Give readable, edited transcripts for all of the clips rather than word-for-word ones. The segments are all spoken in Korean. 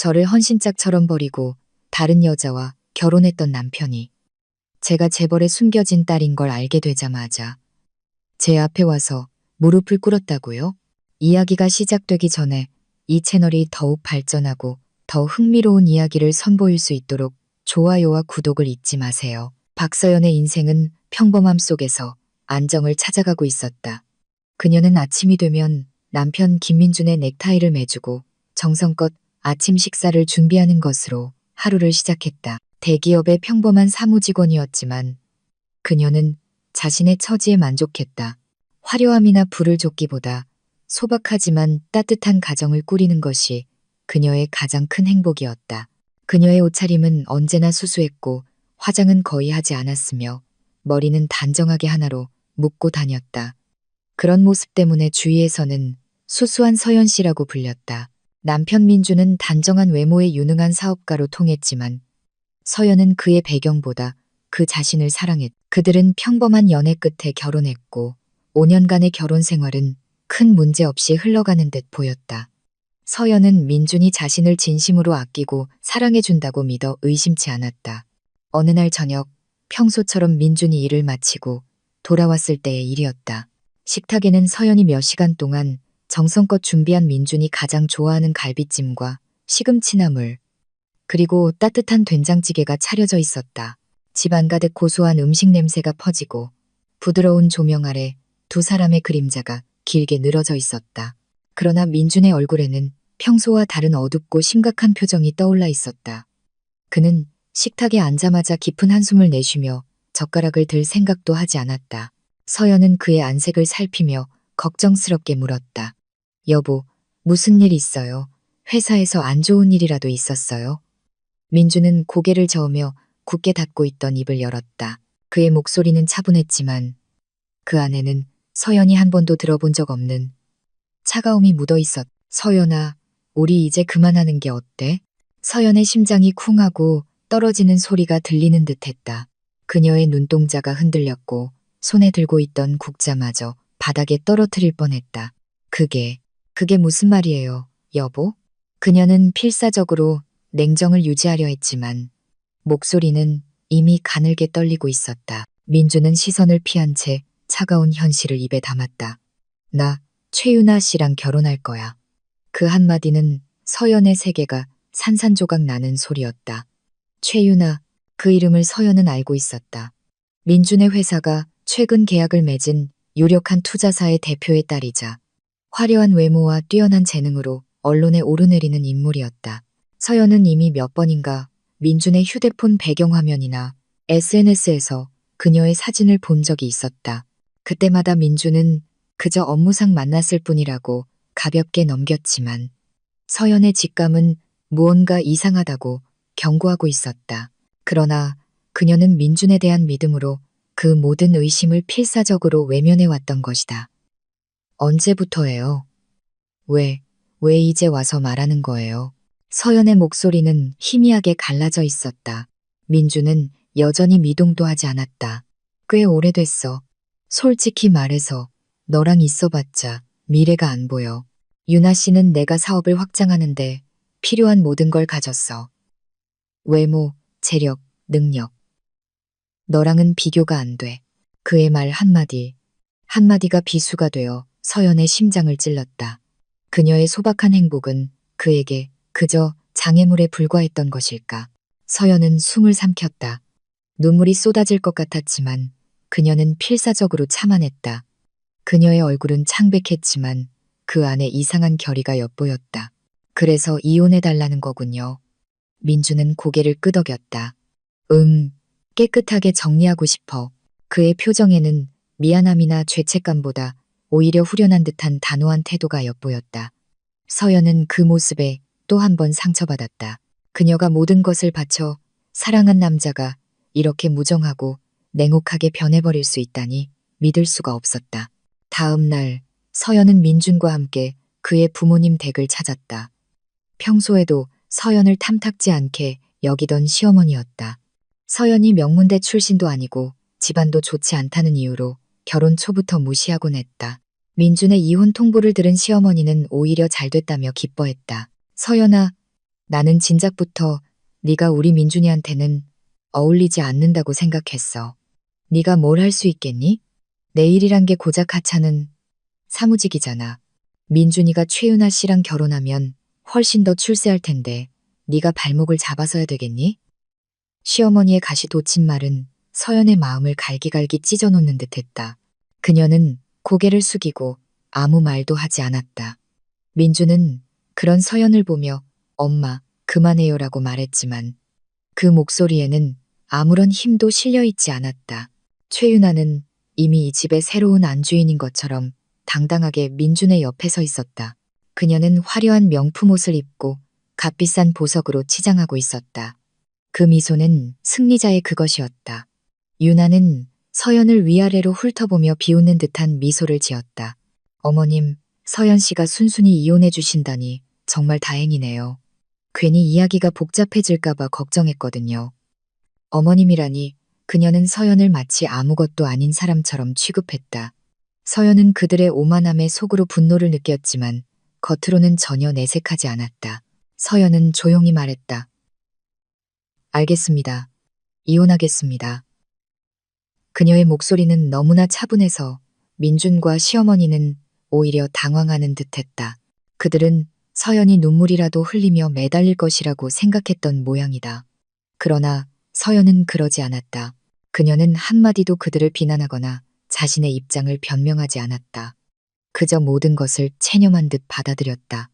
저를 헌신짝처럼 버리고 다른 여자와 결혼했던 남편이 제가 재벌에 숨겨진 딸인 걸 알게 되자마자 제 앞에 와서 무릎을 꿇었다고요? 이야기가 시작되기 전에 이 채널이 더욱 발전하고 더 흥미로운 이야기를 선보일 수 있도록 좋아요와 구독을 잊지 마세요. 박서연의 인생은 평범함 속에서 안정을 찾아가고 있었다. 그녀는 아침이 되면 남편 김민준의 넥타이를 매주고 정성껏 아침 식사를 준비하는 것으로 하루를 시작했다. 대기업의 평범한 사무직원이었지만 그녀는 자신의 처지에 만족했다. 화려함이나 부를 쫓기보다 소박하지만 따뜻한 가정을 꾸리는 것이 그녀의 가장 큰 행복이었다. 그녀의 옷차림은 언제나 수수했고 화장은 거의 하지 않았으며 머리는 단정하게 하나로 묶고 다녔다. 그런 모습 때문에 주위에서는 수수한 서연 씨라고 불렸다. 남편 민주는 단정한 외모에 유능한 사업가로 통했지만 서연은 그의 배경보다 그 자신을 사랑했다. 그들은 평범한 연애 끝에 결혼했고 5년간의 결혼 생활은 큰 문제 없이 흘러가는 듯 보였다. 서연은 민준이 자신을 진심으로 아끼고 사랑해준다고 믿어 의심치 않았다. 어느 날 저녁 평소처럼 민준이 일을 마치고 돌아왔을 때의 일이었다. 식탁에는 서연이 몇 시간 동안 정성껏 준비한 민준이 가장 좋아하는 갈비찜과 시금치나물 그리고 따뜻한 된장찌개가 차려져 있었다. 집안 가득 고소한 음식 냄새가 퍼지고 부드러운 조명 아래 두 사람의 그림자가 길게 늘어져 있었다. 그러나 민준의 얼굴에는 평소와 다른 어둡고 심각한 표정이 떠올라 있었다. 그는 식탁에 앉자마자 깊은 한숨을 내쉬며 젓가락을 들 생각도 하지 않았다. 서연은 그의 안색을 살피며 걱정스럽게 물었다. 여보, 무슨 일 있어요? 회사에서 안 좋은 일이라도 있었어요? 민주는 고개를 저으며 굳게 닫고 있던 입을 열었다. 그의 목소리는 차분했지만 그 안에는 서연이 한 번도 들어본 적 없는 차가움이 묻어 있었다. 서연아, 우리 이제 그만하는 게 어때? 서연의 심장이 쿵하고 떨어지는 소리가 들리는 듯했다. 그녀의 눈동자가 흔들렸고 손에 들고 있던 국자마저 바닥에 떨어뜨릴 뻔했다. 그게 무슨 말이에요, 여보? 그녀는 필사적으로 냉정을 유지하려 했지만 목소리는 이미 가늘게 떨리고 있었다. 민주는 시선을 피한 채 차가운 현실을 입에 담았다. 나 최유나 씨랑 결혼할 거야. 그 한마디는 서연의 세계가 산산조각 나는 소리였다. 최유나, 그 이름을 서연은 알고 있었다. 민준의 회사가 최근 계약을 맺은 유력한 투자사의 대표의 딸이자 화려한 외모와 뛰어난 재능으로 언론에 오르내리는 인물이었다. 서연은 이미 몇 번인가 민준의 휴대폰 배경화면이나 SNS에서 그녀의 사진을 본 적이 있었다. 그때마다 민준은 그저 업무상 만났을 뿐이라고 가볍게 넘겼지만 서연의 직감은 무언가 이상하다고 경고하고 있었다. 그러나 그녀는 민준에 대한 믿음으로 그 모든 의심을 필사적으로 외면해왔던 것이다. 언제부터예요? 왜 이제 와서 말하는 거예요? 서연의 목소리는 희미하게 갈라져 있었다. 민주는 여전히 미동도 하지 않았다. 꽤 오래됐어. 솔직히 말해서 너랑 있어봤자 미래가 안 보여. 유나 씨는 내가 사업을 확장하는데 필요한 모든 걸 가졌어. 외모, 재력, 능력. 너랑은 비교가 안 돼. 그의 말 한마디가 비수가 되어 서연의 심장을 찔렀다. 그녀의 소박한 행복은 그에게 그저 장애물에 불과했던 것일까. 서연은 숨을 삼켰다. 눈물이 쏟아질 것 같았지만 그녀는 필사적으로 참아냈다. 그녀의 얼굴은 창백했지만 그 안에 이상한 결의가 엿보였다. 그래서 이혼해달라는 거군요. 민주는 고개를 끄덕였다. 깨끗하게 정리하고 싶어. 그의 표정에는 미안함이나 죄책감보다 오히려 후련한 듯한 단호한 태도가 엿보였다. 서연은 그 모습에 또 한 번 상처받았다. 그녀가 모든 것을 바쳐 사랑한 남자가 이렇게 무정하고 냉혹하게 변해버릴 수 있다니 믿을 수가 없었다. 다음 날 서연은 민준과 함께 그의 부모님 댁을 찾았다. 평소에도 서연을 탐탁지 않게 여기던 시어머니였다. 서연이 명문대 출신도 아니고 집안도 좋지 않다는 이유로 결혼 초부터 무시하곤 했다. 민준의 이혼 통보를 들은 시어머니는 오히려 잘 됐다며 기뻐했다. 서연아, 나는 진작부터 네가 우리 민준이한테는 어울리지 않는다고 생각했어. 네가 뭘 할 수 있겠니? 내일이란 게 고작 하찮은 사무직이잖아. 민준이가 최윤아 씨랑 결혼하면 훨씬 더 출세할 텐데 네가 발목을 잡아서야 되겠니? 시어머니의 가시 돋친 말은 서연의 마음을 갈기갈기 찢어놓는 듯했다. 그녀는 고개를 숙이고 아무 말도 하지 않았다. 민주는 그런 서연을 보며 엄마, 그만해요라고 말했지만 그 목소리에는 아무런 힘도 실려있지 않았다. 최윤아는 이미 이 집의 새로운 안주인인 것처럼 당당하게 민준의 옆에 서 있었다. 그녀는 화려한 명품 옷을 입고 값비싼 보석으로 치장하고 있었다. 그 미소는 승리자의 그것이었다. 유나는 서연을 위아래로 훑어보며 비웃는 듯한 미소를 지었다. 어머님, 서연 씨가 순순히 이혼해 주신다니 정말 다행이네요. 괜히 이야기가 복잡해질까봐 걱정했거든요. 어머님이라니 그녀는 서연을 마치 아무것도 아닌 사람처럼 취급했다. 서연은 그들의 오만함에 속으로 분노를 느꼈지만 겉으로는 전혀 내색하지 않았다. 서연은 조용히 말했다. 알겠습니다. 이혼하겠습니다. 그녀의 목소리는 너무나 차분해서 민준과 시어머니는 오히려 당황하는 듯했다. 그들은 서연이 눈물이라도 흘리며 매달릴 것이라고 생각했던 모양이다. 그러나 서연은 그러지 않았다. 그녀는 한마디도 그들을 비난하거나 자신의 입장을 변명하지 않았다. 그저 모든 것을 체념한 듯 받아들였다.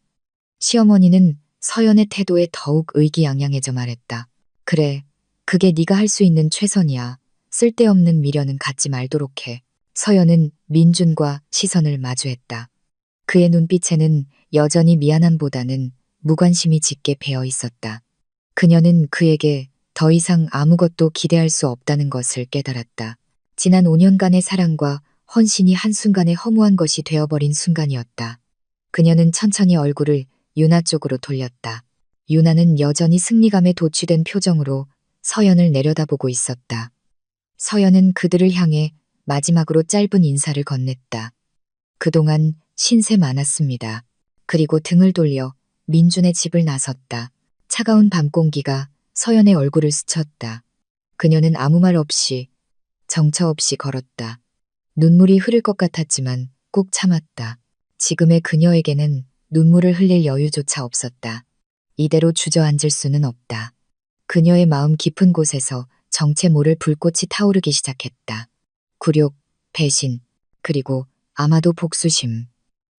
시어머니는 서연의 태도에 더욱 의기양양해져 말했다. 그래, 그게 네가 할 수 있는 최선이야. 쓸데없는 미련은 갖지 말도록 해. 서연은 민준과 시선을 마주했다. 그의 눈빛에는 여전히 미안함보다는 무관심이 짙게 배어 있었다. 그녀는 그에게 더 이상 아무것도 기대할 수 없다는 것을 깨달았다. 지난 5년간의 사랑과 헌신이 한순간에 허무한 것이 되어버린 순간이었다. 그녀는 천천히 얼굴을 유나 쪽으로 돌렸다. 유나는 여전히 승리감에 도취된 표정으로 서연을 내려다보고 있었다. 서연은 그들을 향해 마지막으로 짧은 인사를 건넸다. 그동안 신세 많았습니다. 그리고 등을 돌려 민준의 집을 나섰다. 차가운 밤 공기가 서연의 얼굴을 스쳤다. 그녀는 아무 말 없이 정처 없이 걸었다. 눈물이 흐를 것 같았지만 꾹 참았다. 지금의 그녀에게는 눈물을 흘릴 여유조차 없었다. 이대로 주저앉을 수는 없다. 그녀의 마음 깊은 곳에서 정체 모를 불꽃이 타오르기 시작했다. 굴욕, 배신, 그리고 아마도 복수심.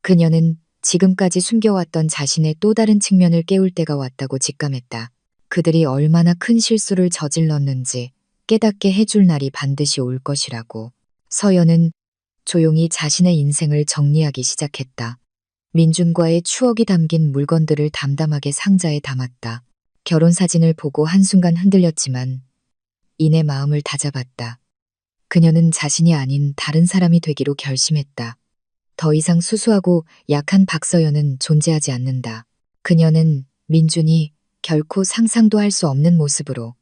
그녀는 지금까지 숨겨왔던 자신의 또 다른 측면을 깨울 때가 왔다고 직감했다. 그들이 얼마나 큰 실수를 저질렀는지 깨닫게 해줄 날이 반드시 올 것이라고. 서연은 조용히 자신의 인생을 정리하기 시작했다. 민준과의 추억이 담긴 물건들을 담담하게 상자에 담았다. 결혼 사진을 보고 한순간 흔들렸지만 이내 마음을 다잡았다. 그녀는 자신이 아닌 다른 사람이 되기로 결심했다. 더 이상 수수하고 약한 박서연은 존재하지 않는다. 그녀는 민준이 결코 상상도 할 수 없는 모습으로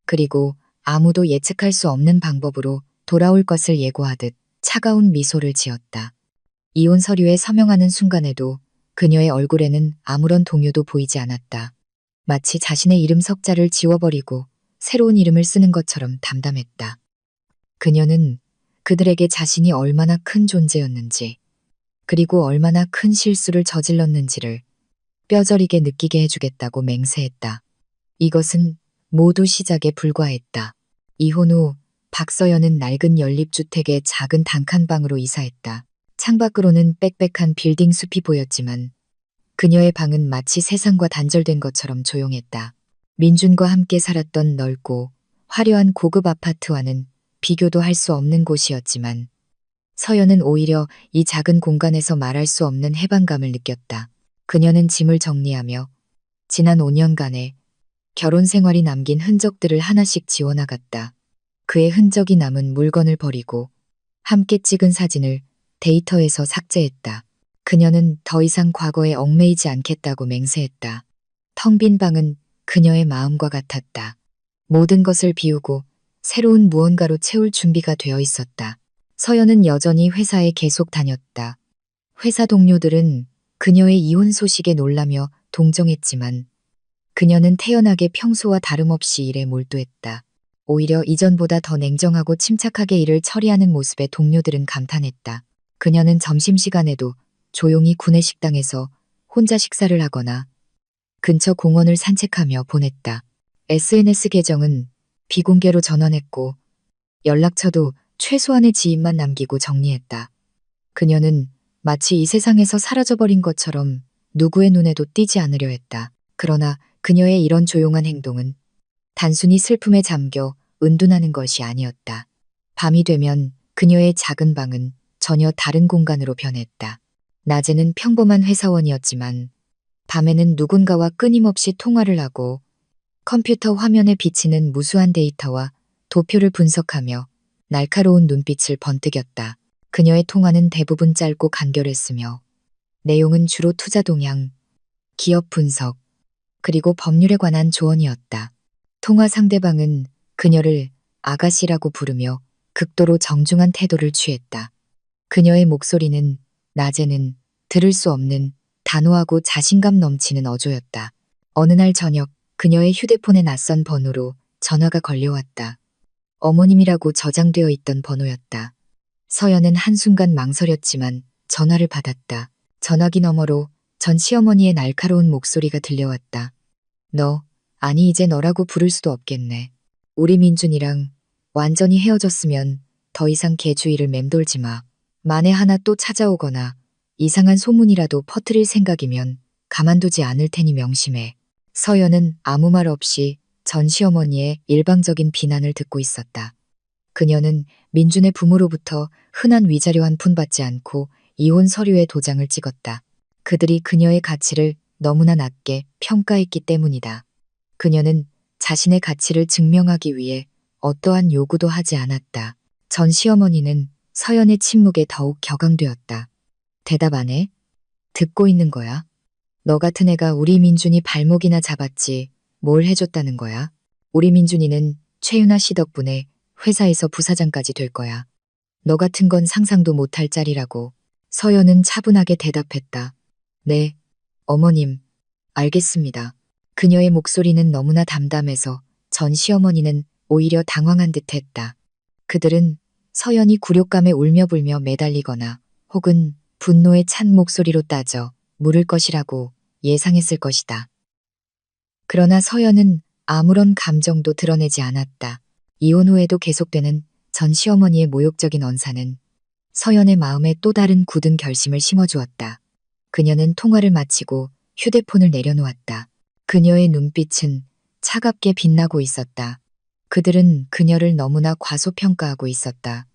그리고 아무도 예측할 수 없는 방법으로 돌아올 것을 예고하듯 차가운 미소를 지었다. 이혼 서류에 서명하는 순간에도 그녀의 얼굴에는 아무런 동요도 보이지 않았다. 마치 자신의 이름 석자를 지워버리고 새로운 이름을 쓰는 것처럼 담담했다. 그녀는 그들에게 자신이 얼마나 큰 존재였는지 그리고 얼마나 큰 실수를 저질렀는지를 뼈저리게 느끼게 해주겠다고 맹세했다. 이것은 모두 시작에 불과했다. 이혼 후 박서연은 낡은 연립주택의 작은 단칸방으로 이사했다. 창밖으로는 빽빽한 빌딩 숲이 보였지만 그녀의 방은 마치 세상과 단절된 것처럼 조용했다. 민준과 함께 살았던 넓고 화려한 고급 아파트와는 비교도 할 수 없는 곳이었지만 서연은 오히려 이 작은 공간에서 말할 수 없는 해방감을 느꼈다. 그녀는 짐을 정리하며 지난 5년간의 결혼 생활이 남긴 흔적들을 하나씩 지워나갔다. 그의 흔적이 남은 물건을 버리고 함께 찍은 사진을 데이터에서 삭제했다. 그녀는 더 이상 과거에 얽매이지 않겠다고 맹세했다. 텅 빈 방은 그녀의 마음과 같았다. 모든 것을 비우고 새로운 무언가로 채울 준비가 되어 있었다. 서연은 여전히 회사에 계속 다녔다. 회사 동료들은 그녀의 이혼 소식에 놀라며 동정했지만 그녀는 태연하게 평소와 다름없이 일에 몰두했다. 오히려 이전보다 더 냉정하고 침착하게 일을 처리하는 모습에 동료들은 감탄했다. 그녀는 점심시간에도 조용히 구내식당에서 혼자 식사를 하거나 근처 공원을 산책하며 보냈다. SNS 계정은 비공개로 전환했고 연락처도 최소한의 지인만 남기고 정리했다. 그녀는 마치 이 세상에서 사라져버린 것처럼 누구의 눈에도 띄지 않으려 했다. 그러나 그녀의 이런 조용한 행동은 단순히 슬픔에 잠겨 은둔하는 것이 아니었다. 밤이 되면 그녀의 작은 방은 전혀 다른 공간으로 변했다. 낮에는 평범한 회사원이었지만 밤에는 누군가와 끊임없이 통화를 하고 컴퓨터 화면에 비치는 무수한 데이터와 도표를 분석하며 날카로운 눈빛을 번뜩였다. 그녀의 통화는 대부분 짧고 간결했으며 내용은 주로 투자 동향, 기업 분석, 그리고 법률에 관한 조언이었다. 통화 상대방은 그녀를 아가씨라고 부르며 극도로 정중한 태도를 취했다. 그녀의 목소리는 낮에는 들을 수 없는 단호하고 자신감 넘치는 어조였다. 어느 날 저녁 그녀의 휴대폰에 낯선 번호로 전화가 걸려왔다. 어머님이라고 저장되어 있던 번호였다. 서연은 한순간 망설였지만 전화를 받았다. 전화기 너머로 전 시어머니의 날카로운 목소리가 들려왔다. 너, 아니 이제 너라고 부를 수도 없겠네. 우리 민준이랑 완전히 헤어졌으면 더 이상 걔 주위를 맴돌지 마. 만에 하나 또 찾아오거나 이상한 소문이라도 퍼뜨릴 생각이면 가만두지 않을 테니 명심해. 서연은 아무 말 없이 전 시어머니의 일방적인 비난을 듣고 있었다. 그녀는 민준의 부모로부터 흔한 위자료 한 푼 받지 않고 이혼 서류에 도장을 찍었다. 그들이 그녀의 가치를 너무나 낮게 평가했기 때문이다. 그녀는 자신의 가치를 증명하기 위해 어떠한 요구도 하지 않았다. 전 시어머니는 서연의 침묵에 더욱 격앙되었다. 대답 안 해? 듣고 있는 거야? 너 같은 애가 우리 민준이 발목이나 잡았지 뭘 해줬다는 거야? 우리 민준이는 최윤아 씨 덕분에 회사에서 부사장까지 될 거야. 너 같은 건 상상도 못할 자리라고. 서연은 차분하게 대답했다. 네, 어머님, 알겠습니다. 그녀의 목소리는 너무나 담담해서 전 시어머니는 오히려 당황한 듯했다. 그들은 서연이 굴욕감에 울며불며 매달리거나 혹은 분노에 찬 목소리로 따져 물을 것이라고 예상했을 것이다. 그러나 서연은 아무런 감정도 드러내지 않았다. 이혼 후에도 계속되는 전 시어머니의 모욕적인 언사는 서연의 마음에 또 다른 굳은 결심을 심어주었다. 그녀는 통화를 마치고 휴대폰을 내려놓았다. 그녀의 눈빛은 차갑게 빛나고 있었다. 그들은 그녀를 너무나 과소평가하고 있었다.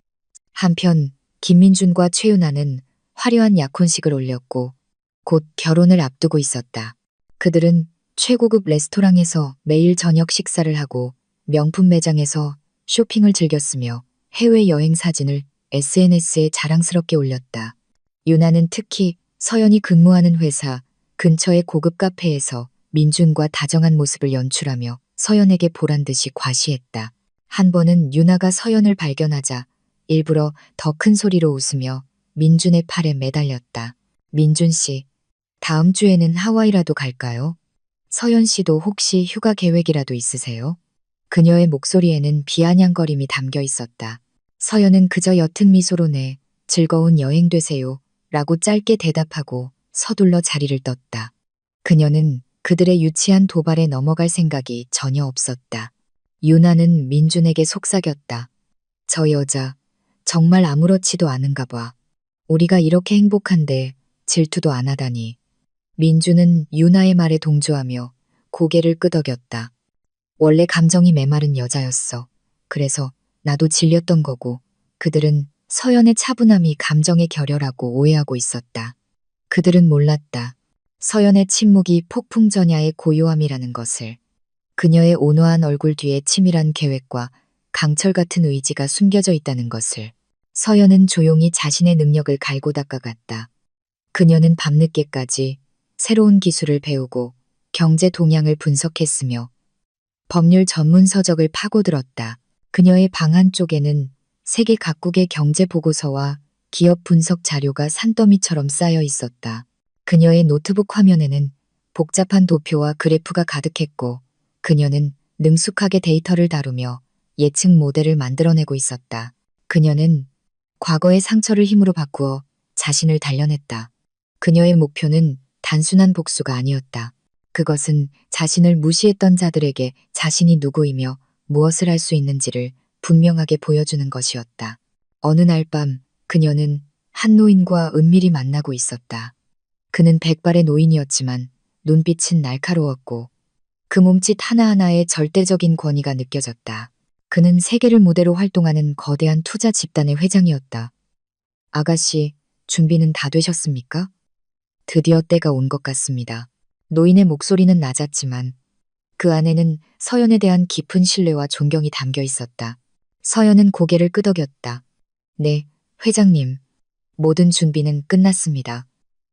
한편 김민준과 최윤아는 화려한 약혼식을 올렸고 곧 결혼을 앞두고 있었다. 그들은 최고급 레스토랑에서 매일 저녁 식사를 하고 명품 매장에서 쇼핑을 즐겼으며 해외여행 사진을 SNS에 자랑스럽게 올렸다. 유나는 특히 서연이 근무하는 회사 근처의 고급 카페에서 민준과 다정한 모습을 연출하며 서연에게 보란듯이 과시했다. 한 번은 유나가 서연을 발견하자 일부러 더 큰 소리로 웃으며 민준의 팔에 매달렸다. 민준 씨, 다음 주에는 하와이라도 갈까요? 서연 씨도 혹시 휴가 계획이라도 있으세요? 그녀의 목소리에는 비아냥거림이 담겨 있었다. 서연은 그저 옅은 미소로 네, 즐거운 여행 되세요 라고 짧게 대답하고 서둘러 자리를 떴다. 그녀는 그들의 유치한 도발에 넘어갈 생각이 전혀 없었다. 유나는 민준에게 속삭였다. 저 여자 정말 아무렇지도 않은가 봐. 우리가 이렇게 행복한데 질투도 안 하다니. 민준은 유나의 말에 동조하며 고개를 끄덕였다. 원래 감정이 메마른 여자였어. 그래서 나도 질렸던 거고 그들은 서연의 차분함이 감정의 결여라고 오해하고 있었다. 그들은 몰랐다. 서연의 침묵이 폭풍전야의 고요함이라는 것을. 그녀의 온화한 얼굴 뒤에 치밀한 계획과 강철 같은 의지가 숨겨져 있다는 것을. 서연은 조용히 자신의 능력을 갈고 닦아갔다. 그녀는 밤늦게까지 새로운 기술을 배우고 경제 동향을 분석했으며 법률 전문 서적을 파고들었다. 그녀의 방 한쪽에는 세계 각국의 경제 보고서와 기업 분석 자료가 산더미처럼 쌓여 있었다. 그녀의 노트북 화면에는 복잡한 도표와 그래프가 가득했고 그녀는 능숙하게 데이터를 다루며 예측 모델을 만들어내고 있었다. 그녀는 과거의 상처를 힘으로 바꾸어 자신을 단련했다. 그녀의 목표는 단순한 복수가 아니었다. 그것은 자신을 무시했던 자들에게 자신이 누구이며 무엇을 할 수 있는지를 분명하게 보여주는 것이었다. 어느 날 밤 그녀는 한 노인과 은밀히 만나고 있었다. 그는 백발의 노인이었지만 눈빛은 날카로웠고 그 몸짓 하나하나에 절대적인 권위가 느껴졌다. 그는 세계를 무대로 활동하는 거대한 투자 집단의 회장이었다. 아가씨, 준비는 다 되셨습니까? 드디어 때가 온 것 같습니다. 노인의 목소리는 낮았지만 그 안에는 서연에 대한 깊은 신뢰와 존경이 담겨 있었다. 서연은 고개를 끄덕였다. 네, 회장님. 모든 준비는 끝났습니다.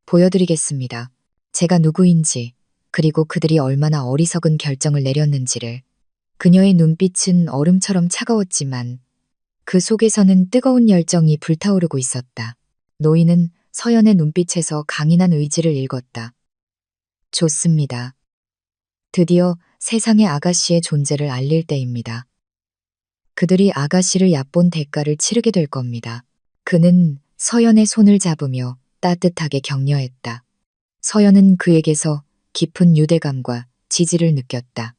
보여드리겠습니다. 제가 누구인지, 그리고 그들이 얼마나 어리석은 결정을 내렸는지를. 그녀의 눈빛은 얼음처럼 차가웠지만 그 속에서는 뜨거운 열정이 불타오르고 있었다. 노인은 서연의 눈빛에서 강인한 의지를 읽었다. 좋습니다. 드디어 세상에 아가씨의 존재를 알릴 때입니다. 그들이 아가씨를 얕본 대가를 치르게 될 겁니다. 그는 서연의 손을 잡으며 따뜻하게 격려했다. 서연은 그에게서 깊은 유대감과 지지를 느꼈다.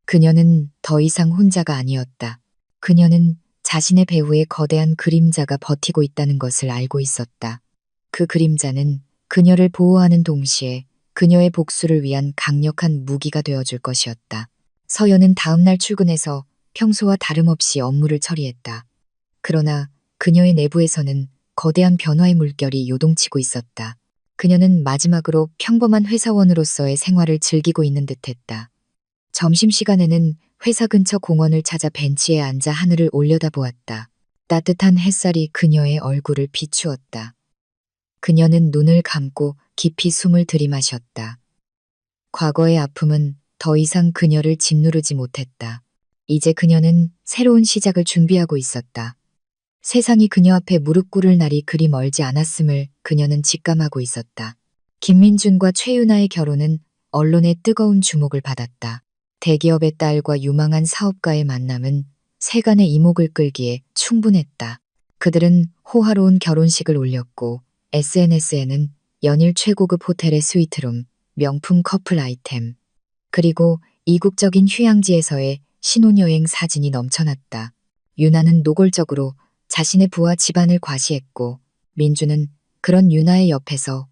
그녀는 더 이상 혼자가 아니었다. 그녀는 자신의 배후에 거대한 그림자가 버티고 있다는 것을 알고 있었다. 그 그림자는 그녀를 보호하는 동시에 그녀의 복수를 위한 강력한 무기가 되어줄 것이었다. 서연은 다음날 출근해서 평소와 다름없이 업무를 처리했다. 그러나 그녀의 내부에서는 거대한 변화의 물결이 요동치고 있었다. 그녀는 마지막으로 평범한 회사원으로서의 생활을 즐기고 있는 듯했다. 점심시간에는 회사 근처 공원을 찾아 벤치에 앉아 하늘을 올려다보았다. 따뜻한 햇살이 그녀의 얼굴을 비추었다. 그녀는 눈을 감고 깊이 숨을 들이마셨다. 과거의 아픔은 더 이상 그녀를 짓누르지 못했다. 이제 그녀는 새로운 시작을 준비하고 있었다. 세상이 그녀 앞에 무릎 꿇을 날이 그리 멀지 않았음을 그녀는 직감하고 있었다. 김민준과 최윤아의 결혼은 언론의 뜨거운 주목을 받았다. 대기업의 딸과 유망한 사업가의 만남은 세간의 이목을 끌기에 충분했다. 그들은 호화로운 결혼식을 올렸고 SNS에는 연일 최고급 호텔의 스위트룸, 명품 커플 아이템, 그리고 이국적인 휴양지에서의 신혼여행 사진이 넘쳐났다. 유나는 노골적으로 자신의 부와 집안을 과시했고 민주는 그런 유나의 옆에서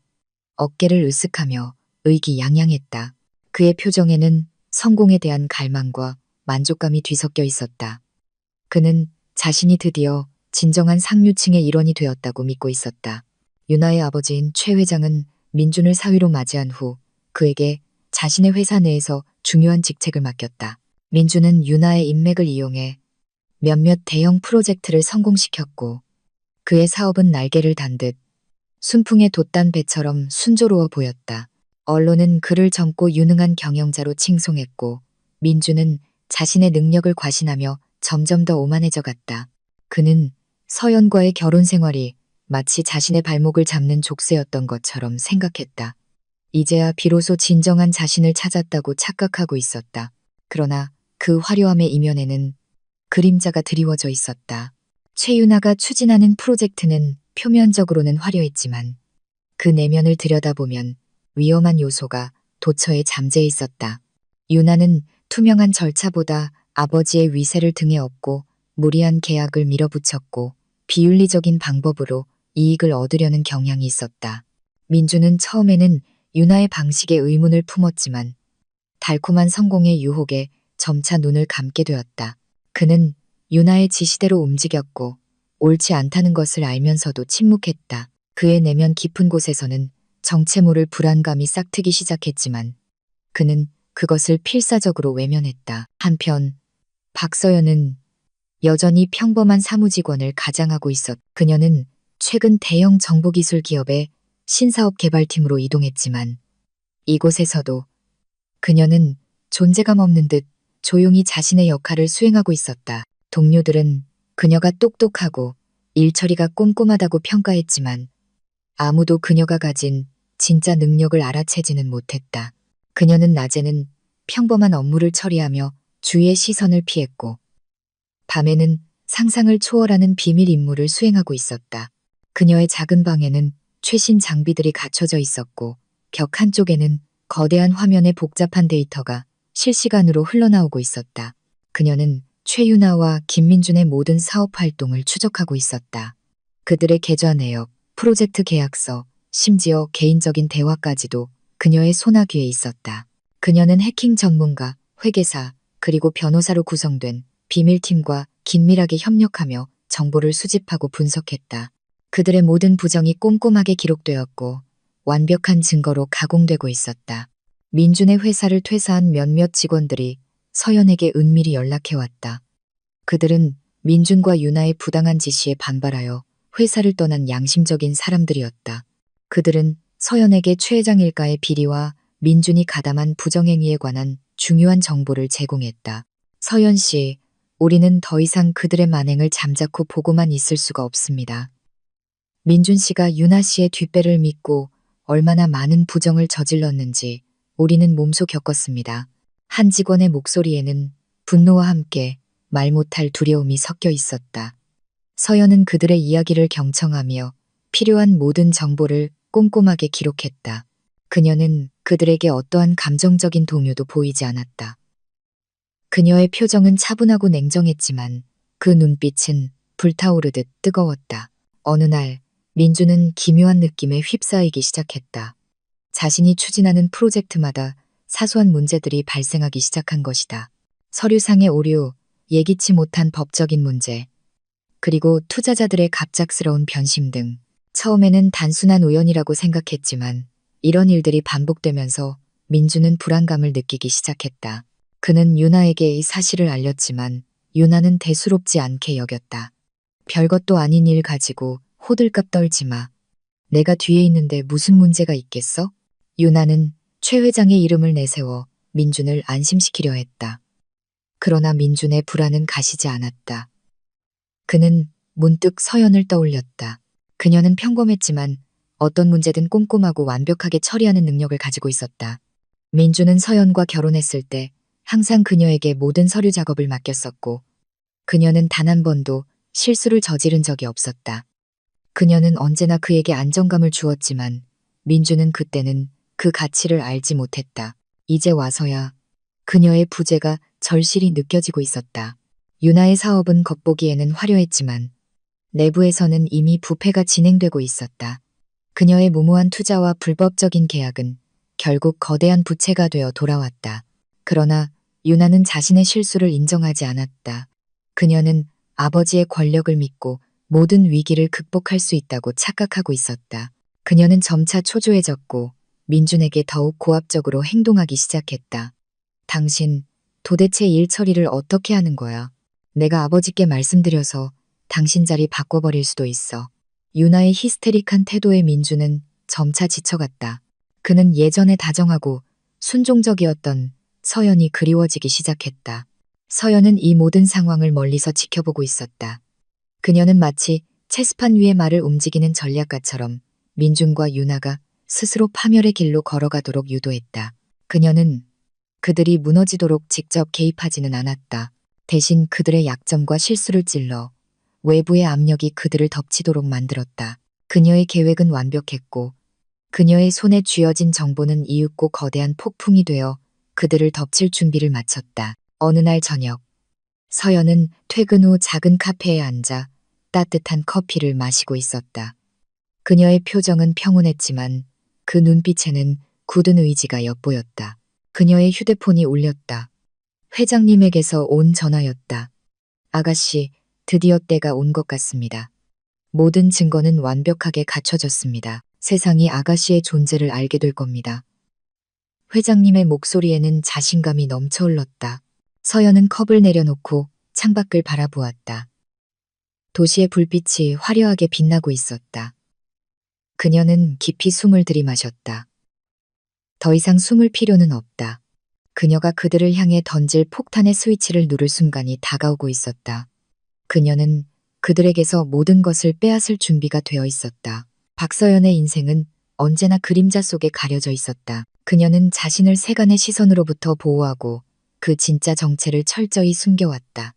어깨를 으쓱하며 의기양양했다. 그의 표정에는 성공에 대한 갈망과 만족감이 뒤섞여 있었다. 그는 자신이 드디어 진정한 상류층의 일원이 되었다고 믿고 있었다. 유나의 아버지인 최 회장은 민준을 사위로 맞이한 후 그에게 자신의 회사 내에서 중요한 직책을 맡겼다. 민준은 유나의 인맥을 이용해 몇몇 대형 프로젝트를 성공시켰고 그의 사업은 날개를 단 듯 순풍에 돛단 배처럼 순조로워 보였다. 언론은 그를 젊고 유능한 경영자로 칭송했고 민주는 자신의 능력을 과신하며 점점 더 오만해져 갔다. 그는 서연과의 결혼 생활이 마치 자신의 발목을 잡는 족쇄였던 것처럼 생각했다. 이제야 비로소 진정한 자신을 찾았다고 착각하고 있었다. 그러나 그 화려함의 이면에는 그림자가 드리워져 있었다. 최윤아가 추진하는 프로젝트는 표면적으로는 화려했지만 그 내면을 들여다보면 위험한 요소가 도처에 잠재 있었다. 유나는 투명한 절차보다 아버지의 위세를 등에 업고 무리한 계약을 밀어붙였고 비윤리적인 방법으로 이익을 얻으려는 경향이 있었다. 민주는 처음에는 유나의 방식에 의문을 품었지만 달콤한 성공의 유혹에 점차 눈을 감게 되었다. 그는 유나의 지시대로 움직였고 옳지 않다는 것을 알면서도 침묵했다. 그의 내면 깊은 곳에서는 정체 모를 불안감이 싹트기 시작했지만 그는 그것을 필사적으로 외면했다. 한편 박서연은 여전히 평범한 사무직원을 가장하고 그녀는 최근 대형 정보기술 기업의 신사업 개발팀으로 이동했지만 이곳에서도 그녀는 존재감 없는 듯 조용히 자신의 역할을 수행하고 있었다. 동료들은 그녀가 똑똑하고 일처리가 꼼꼼하다고 평가했지만 아무도 그녀가 가진 진짜 능력을 알아채지는 못했다. 그녀는 낮에는 평범한 업무를 처리하며 주위의 시선을 피했고, 밤에는 상상을 초월하는 비밀 임무를 수행하고 있었다. 그녀의 작은 방에는 최신 장비들이 갖춰져 있었고, 벽 한쪽에는 거대한 화면에 복잡한 데이터가 실시간으로 흘러나오고 있었다. 그녀는 최유나와 김민준의 모든 사업 활동을 추적하고 있었다. 그들의 계좌 내역, 프로젝트 계약서, 심지어 개인적인 대화까지도 그녀의 손아귀에 있었다. 그녀는 해킹 전문가, 회계사, 그리고 변호사로 구성된 비밀팀과 긴밀하게 협력하며 정보를 수집하고 분석했다. 그들의 모든 부정이 꼼꼼하게 기록되었고 완벽한 증거로 가공되고 있었다. 민준의 회사를 퇴사한 몇몇 직원들이 서연에게 은밀히 연락해왔다. 그들은 민준과 유나의 부당한 지시에 반발하여 회사를 떠난 양심적인 사람들이었다. 그들은 서연에게 최 회장 일가의 비리와 민준이 가담한 부정행위에 관한 중요한 정보를 제공했다. 서연 씨, 우리는 더 이상 그들의 만행을 잠자코 보고만 있을 수가 없습니다. 민준 씨가 유나 씨의 뒷배를 믿고 얼마나 많은 부정을 저질렀는지 우리는 몸소 겪었습니다. 한 직원의 목소리에는 분노와 함께 말 못할 두려움이 섞여 있었다. 서연은 그들의 이야기를 경청하며 필요한 모든 정보를 꼼꼼하게 기록했다. 그녀는 그들에게 어떠한 감정적인 동요도 보이지 않았다. 그녀의 표정은 차분하고 냉정했지만 그 눈빛은 불타오르듯 뜨거웠다. 어느 날 민주는 기묘한 느낌에 휩싸이기 시작했다. 자신이 추진하는 프로젝트마다 사소한 문제들이 발생하기 시작한 것이다. 서류상의 오류, 예기치 못한 법적인 문제, 그리고 투자자들의 갑작스러운 변심 등 처음에는 단순한 우연이라고 생각했지만 이런 일들이 반복되면서 민주는 불안감을 느끼기 시작했다. 그는 유나에게 이 사실을 알렸지만 유나는 대수롭지 않게 여겼다. 별것도 아닌 일 가지고 호들갑 떨지 마. 내가 뒤에 있는데 무슨 문제가 있겠어? 유나는 최 회장의 이름을 내세워 민준을 안심시키려 했다. 그러나 민준의 불안은 가시지 않았다. 그는 문득 서연을 떠올렸다. 그녀는 평범했지만 어떤 문제든 꼼꼼하고 완벽하게 처리하는 능력을 가지고 있었다. 민준은 서연과 결혼했을 때 항상 그녀에게 모든 서류 작업을 맡겼었고 그녀는 단 한 번도 실수를 저지른 적이 없었다. 그녀는 언제나 그에게 안정감을 주었지만 민주는 그때는 그 가치를 알지 못했다. 이제 와서야 그녀의 부재가 절실히 느껴지고 있었다. 유나의 사업은 겉보기에는 화려했지만 내부에서는 이미 부패가 진행되고 있었다. 그녀의 무모한 투자와 불법적인 계약은 결국 거대한 부채가 되어 돌아왔다. 그러나 유나는 자신의 실수를 인정하지 않았다. 그녀는 아버지의 권력을 믿고 모든 위기를 극복할 수 있다고 착각하고 있었다. 그녀는 점차 초조해졌고 민준에게 더욱 고압적으로 행동하기 시작했다. 당신, 도대체 일 처리를 어떻게 하는 거야? 내가 아버지께 말씀드려서 당신 자리 바꿔버릴 수도 있어. 유나의 히스테릭한 태도에 민주는 점차 지쳐갔다. 그는 예전에 다정하고 순종적이었던 서연이 그리워지기 시작했다. 서연은 이 모든 상황을 멀리서 지켜보고 있었다. 그녀는 마치 체스판 위의 말을 움직이는 전략가처럼 민준과 유나가 스스로 파멸의 길로 걸어가도록 유도했다. 그녀는 그들이 무너지도록 직접 개입하지는 않았다. 대신 그들의 약점과 실수를 찔러 외부의 압력이 그들을 덮치도록 만들었다. 그녀의 계획은 완벽했고 그녀의 손에 쥐어진 정보는 이윽고 거대한 폭풍이 되어 그들을 덮칠 준비를 마쳤다. 어느 날 저녁, 서연은 퇴근 후 작은 카페에 앉아 따뜻한 커피를 마시고 있었다. 그녀의 표정은 평온했지만 그 눈빛에는 굳은 의지가 엿보였다. 그녀의 휴대폰이 울렸다. 회장님에게서 온 전화였다. 아가씨, 드디어 때가 온 것 같습니다. 모든 증거는 완벽하게 갖춰졌습니다. 세상이 아가씨의 존재를 알게 될 겁니다. 회장님의 목소리에는 자신감이 넘쳐 흘렀다. 서연은 컵을 내려놓고 창밖을 바라보았다. 도시의 불빛이 화려하게 빛나고 있었다. 그녀는 깊이 숨을 들이마셨다. 더 이상 숨을 필요는 없다. 그녀가 그들을 향해 던질 폭탄의 스위치를 누를 순간이 다가오고 있었다. 그녀는 그들에게서 모든 것을 빼앗을 준비가 되어 있었다. 박서연의 인생은 언제나 그림자 속에 가려져 있었다. 그녀는 자신을 세간의 시선으로부터 보호하고 그 진짜 정체를 철저히 숨겨왔다.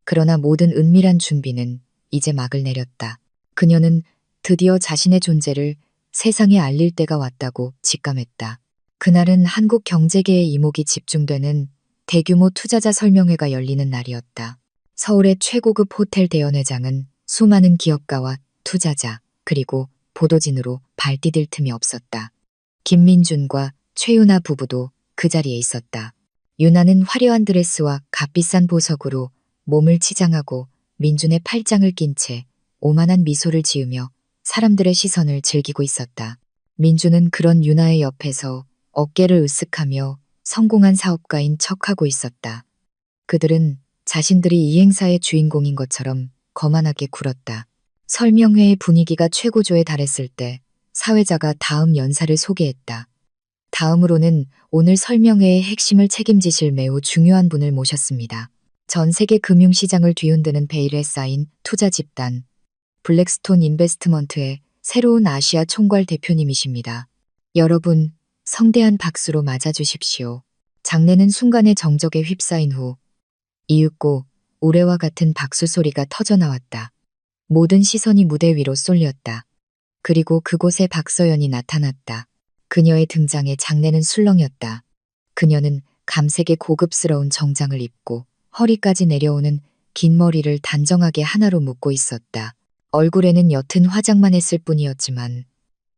그러나 모든 은밀한 준비는 이제 막을 내렸다. 그녀는 드디어 자신의 존재를 세상에 알릴 때가 왔다고 직감했다. 그날은 한국 경제계의 이목이 집중되는 대규모 투자자 설명회가 열리는 날이었다. 서울의 최고급 호텔 대연회장은 수많은 기업가와 투자자 그리고 보도진으로 발디딜 틈이 없었다. 김민준과 최윤아 부부도 그 자리에 있었다. 윤아는 화려한 드레스와 값비싼 보석으로 몸을 치장하고 민준의 팔짱을 낀 채 오만한 미소를 지으며 사람들의 시선을 즐기고 있었다. 민준은 그런 윤아의 옆에서 어깨를 으쓱하며 성공한 사업가인 척하고 있었다. 그들은 자신들이 이 행사의 주인공인 것처럼 거만하게 굴었다. 설명회의 분위기가 최고조에 달했을 때 사회자가 다음 연사를 소개했다. 다음으로는 오늘 설명회의 핵심을 책임지실 매우 중요한 분을 모셨습니다. 전 세계 금융시장을 뒤흔드는 베일에 쌓인 투자 집단 블랙스톤 인베스트먼트의 새로운 아시아 총괄 대표님이십니다. 여러분, 성대한 박수로 맞아주십시오. 장내는 순간의 정적에 휩싸인 후 이윽고 우레와 같은 박수 소리가 터져나왔다. 모든 시선이 무대 위로 쏠렸다. 그리고 그곳에 박서연이 나타났다. 그녀의 등장에 장내는 술렁였다. 그녀는 감색의 고급스러운 정장을 입고 허리까지 내려오는 긴 머리를 단정하게 하나로 묶고 있었다. 얼굴에는 옅은 화장만 했을 뿐이었지만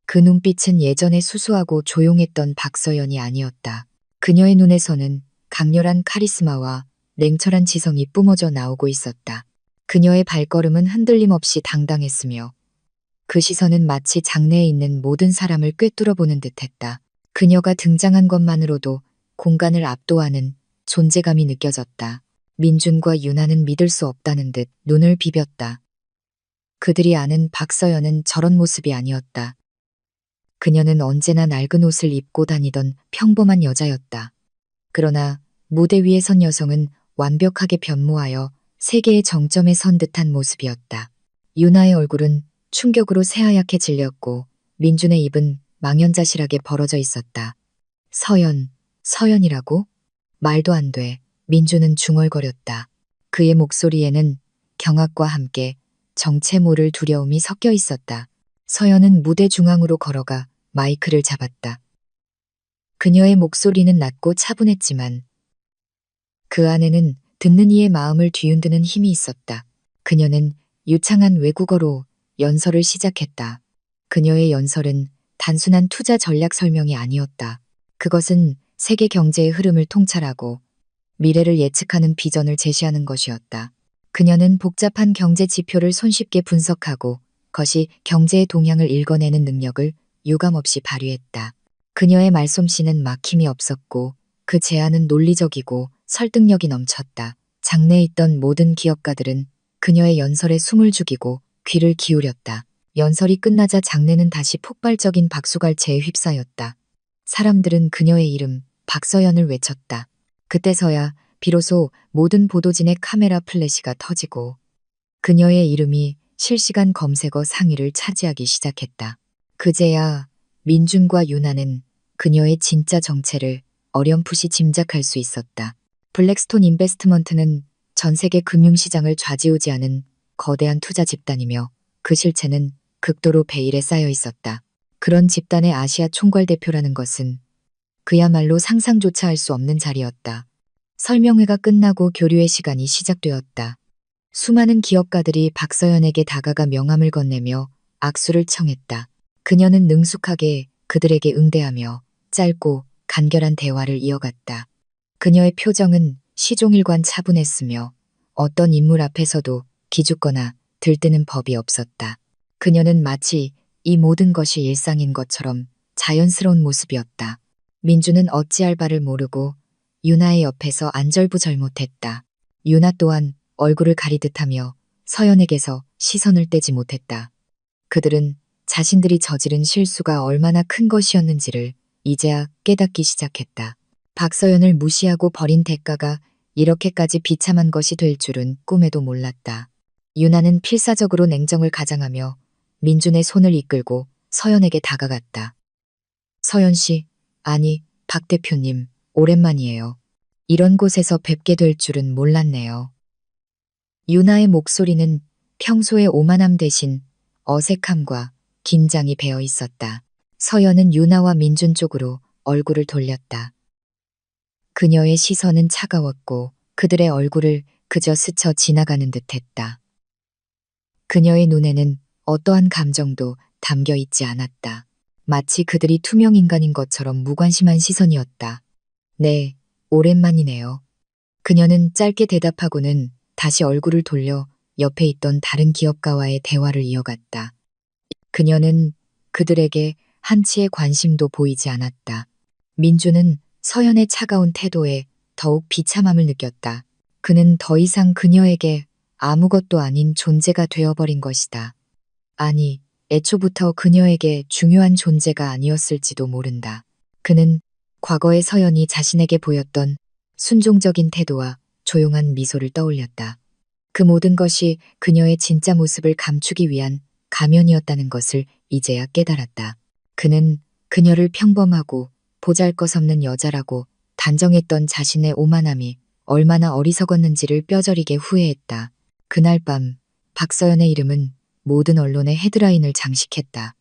그 눈빛은 예전에 수수하고 조용했던 박서연이 아니었다. 그녀의 눈에서는 강렬한 카리스마와 냉철한 지성이 뿜어져 나오고 있었다. 그녀의 발걸음은 흔들림 없이 당당했으며 그 시선은 마치 장내에 있는 모든 사람을 꿰뚫어 보는 듯했다. 그녀가 등장한 것만으로도 공간을 압도하는 존재감이 느껴졌다. 민준과 윤아는 믿을 수 없다는 듯 눈을 비볐다. 그들이 아는 박서연은 저런 모습이 아니었다. 그녀는 언제나 낡은 옷을 입고 다니던 평범한 여자였다. 그러나 무대 위에 선 여성은 완벽하게 변모하여 세계의 정점에 선 듯한 모습이었다. 윤아의 얼굴은 충격으로 새하얗게 질렸고 민준의 입은 망연자실하게 벌어져 있었다. 서연이라고? 말도 안 돼. 민준은 중얼거렸다. 그의 목소리에는 경악과 함께 정체 모를 두려움이 섞여 있었다. 서연은 무대 중앙으로 걸어가 마이크를 잡았다. 그녀의 목소리는 낮고 차분했지만 그 안에는 듣는 이의 마음을 뒤흔드는 힘이 있었다. 그녀는 유창한 외국어로 연설을 시작했다. 그녀의 연설은 단순한 투자 전략 설명이 아니었다. 그것은 세계 경제의 흐름을 통찰하고 미래를 예측하는 비전을 제시하는 것이었다. 그녀는 복잡한 경제 지표를 손쉽게 분석하고 것이 경제의 동향을 읽어내는 능력을 유감없이 발휘했다. 그녀의 말솜씨는 막힘이 없었고 그 제안은 논리적이고 설득력이 넘쳤다. 장내에 있던 모든 기업가들은 그녀의 연설에 숨을 죽이고 귀를 기울였다. 연설이 끝나자 장내는 다시 폭발적인 박수갈채에 휩싸였다. 사람들은 그녀의 이름 박서연을 외쳤다. 그때서야 비로소 모든 보도진의 카메라 플래시가 터지고 그녀의 이름이 실시간 검색어 상위를 차지하기 시작했다. 그제야 민준과 윤아는 그녀의 진짜 정체를 어렴풋이 짐작할 수 있었다. 블랙스톤 인베스트먼트는 전 세계 금융시장을 좌지우지하는 거대한 투자 집단이며 그 실체는 극도로 베일에 쌓여 있었다. 그런 집단의 아시아 총괄 대표라는 것은 그야말로 상상조차 할 수 없는 자리였다. 설명회가 끝나고 교류의 시간이 시작되었다. 수많은 기업가들이 박서연에게 다가가 명함을 건네며 악수를 청했다. 그녀는 능숙하게 그들에게 응대하며 짧고 간결한 대화를 이어갔다. 그녀의 표정은 시종일관 차분했으며 어떤 인물 앞에서도 기죽거나 들뜨는 법이 없었다. 그녀는 마치 이 모든 것이 일상인 것처럼 자연스러운 모습이었다. 민주는 어찌할 바를 모르고 윤아의 옆에서 안절부절 못했다. 윤아 또한 얼굴을 가리듯하며 서연에게서 시선을 떼지 못했다. 그들은 자신들이 저지른 실수가 얼마나 큰 것이었는지를 이제야 깨닫기 시작했다. 박서연을 무시하고 버린 대가가 이렇게까지 비참한 것이 될 줄은 꿈에도 몰랐다. 윤아는 필사적으로 냉정을 가장하며 민준의 손을 이끌고 서연에게 다가갔다. 서연 씨, 아니, 박 대표님, 오랜만이에요. 이런 곳에서 뵙게 될 줄은 몰랐네요. 유나의 목소리는 평소의 오만함 대신 어색함과 긴장이 배어 있었다. 서연은 유나와 민준 쪽으로 얼굴을 돌렸다. 그녀의 시선은 차가웠고 그들의 얼굴을 그저 스쳐 지나가는 듯했다. 그녀의 눈에는 어떠한 감정도 담겨 있지 않았다. 마치 그들이 투명 인간인 것처럼 무관심한 시선이었다. 네, 오랜만이네요. 그녀는 짧게 대답하고는 다시 얼굴을 돌려 옆에 있던 다른 기업가와의 대화를 이어갔다. 그녀는 그들에게 한치의 관심도 보이지 않았다. 민주는 서연의 차가운 태도에 더욱 비참함을 느꼈다. 그는 더 이상 그녀에게 아무것도 아닌 존재가 되어버린 것이다. 아니, 애초부터 그녀에게 중요한 존재가 아니었을지도 모른다. 그는 과거의 서연이 자신에게 보였던 순종적인 태도와 조용한 미소를 떠올렸다. 그 모든 것이 그녀의 진짜 모습을 감추기 위한 가면이었다는 것을 이제야 깨달았다. 그는 그녀를 평범하고 보잘것없는 여자라고 단정했던 자신의 오만함이 얼마나 어리석었는지를 뼈저리게 후회했다. 그날 밤 박서연의 이름은 모든 언론의 헤드라인을 장식했다.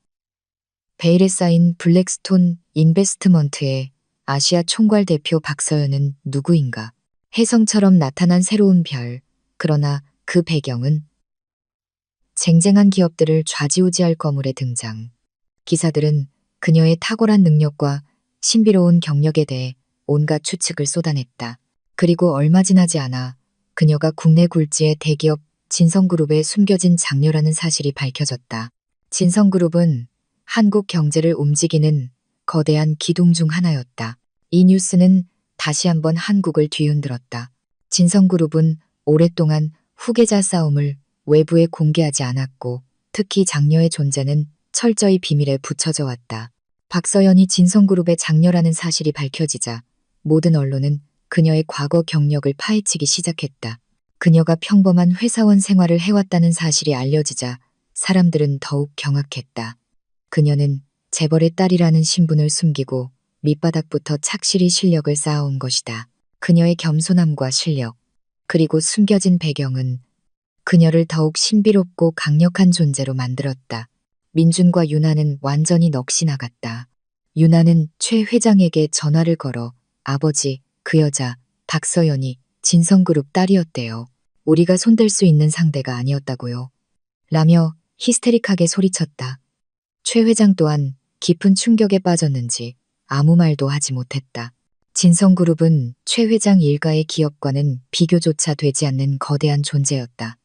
베일에 쌓인 블랙스톤 인베스트먼트의 아시아 총괄 대표 박서연은 누구인가? 혜성처럼 나타난 새로운 별. 그러나 그 배경은 쟁쟁한 기업들을 좌지우지할 거물의 등장. 기사들은 그녀의 탁월한 능력과 신비로운 경력에 대해 온갖 추측을 쏟아냈다. 그리고 얼마 지나지 않아 그녀가 국내 굴지의 대기업 진성그룹에 숨겨진 장녀라는 사실이 밝혀졌다. 진성그룹은 한국 경제를 움직이는 거대한 기둥 중 하나였다. 이 뉴스는 다시 한번 한국을 뒤흔들었다. 진성그룹은 오랫동안 후계자 싸움을 외부에 공개하지 않았고 특히 장녀의 존재는 철저히 비밀에 붙여져 왔다. 박서연이 진성그룹의 장녀라는 사실이 밝혀지자 모든 언론은 그녀의 과거 경력을 파헤치기 시작했다. 그녀가 평범한 회사원 생활을 해왔다는 사실이 알려지자 사람들은 더욱 경악했다. 그녀는 재벌의 딸이라는 신분을 숨기고 밑바닥부터 착실히 실력을 쌓아온 것이다. 그녀의 겸손함과 실력, 그리고 숨겨진 배경은 그녀를 더욱 신비롭고 강력한 존재로 만들었다. 민준과 유나는 완전히 넋이 나갔다. 유나는 최 회장에게 전화를 걸어 아버지, 그 여자, 박서연이 진성그룹 딸이었대요. 우리가 손댈 수 있는 상대가 아니었다고요. 라며 히스테릭하게 소리쳤다. 최 회장 또한 깊은 충격에 빠졌는지 아무 말도 하지 못했다. 진성그룹은 최 회장 일가의 기업과는 비교조차 되지 않는 거대한 존재였다.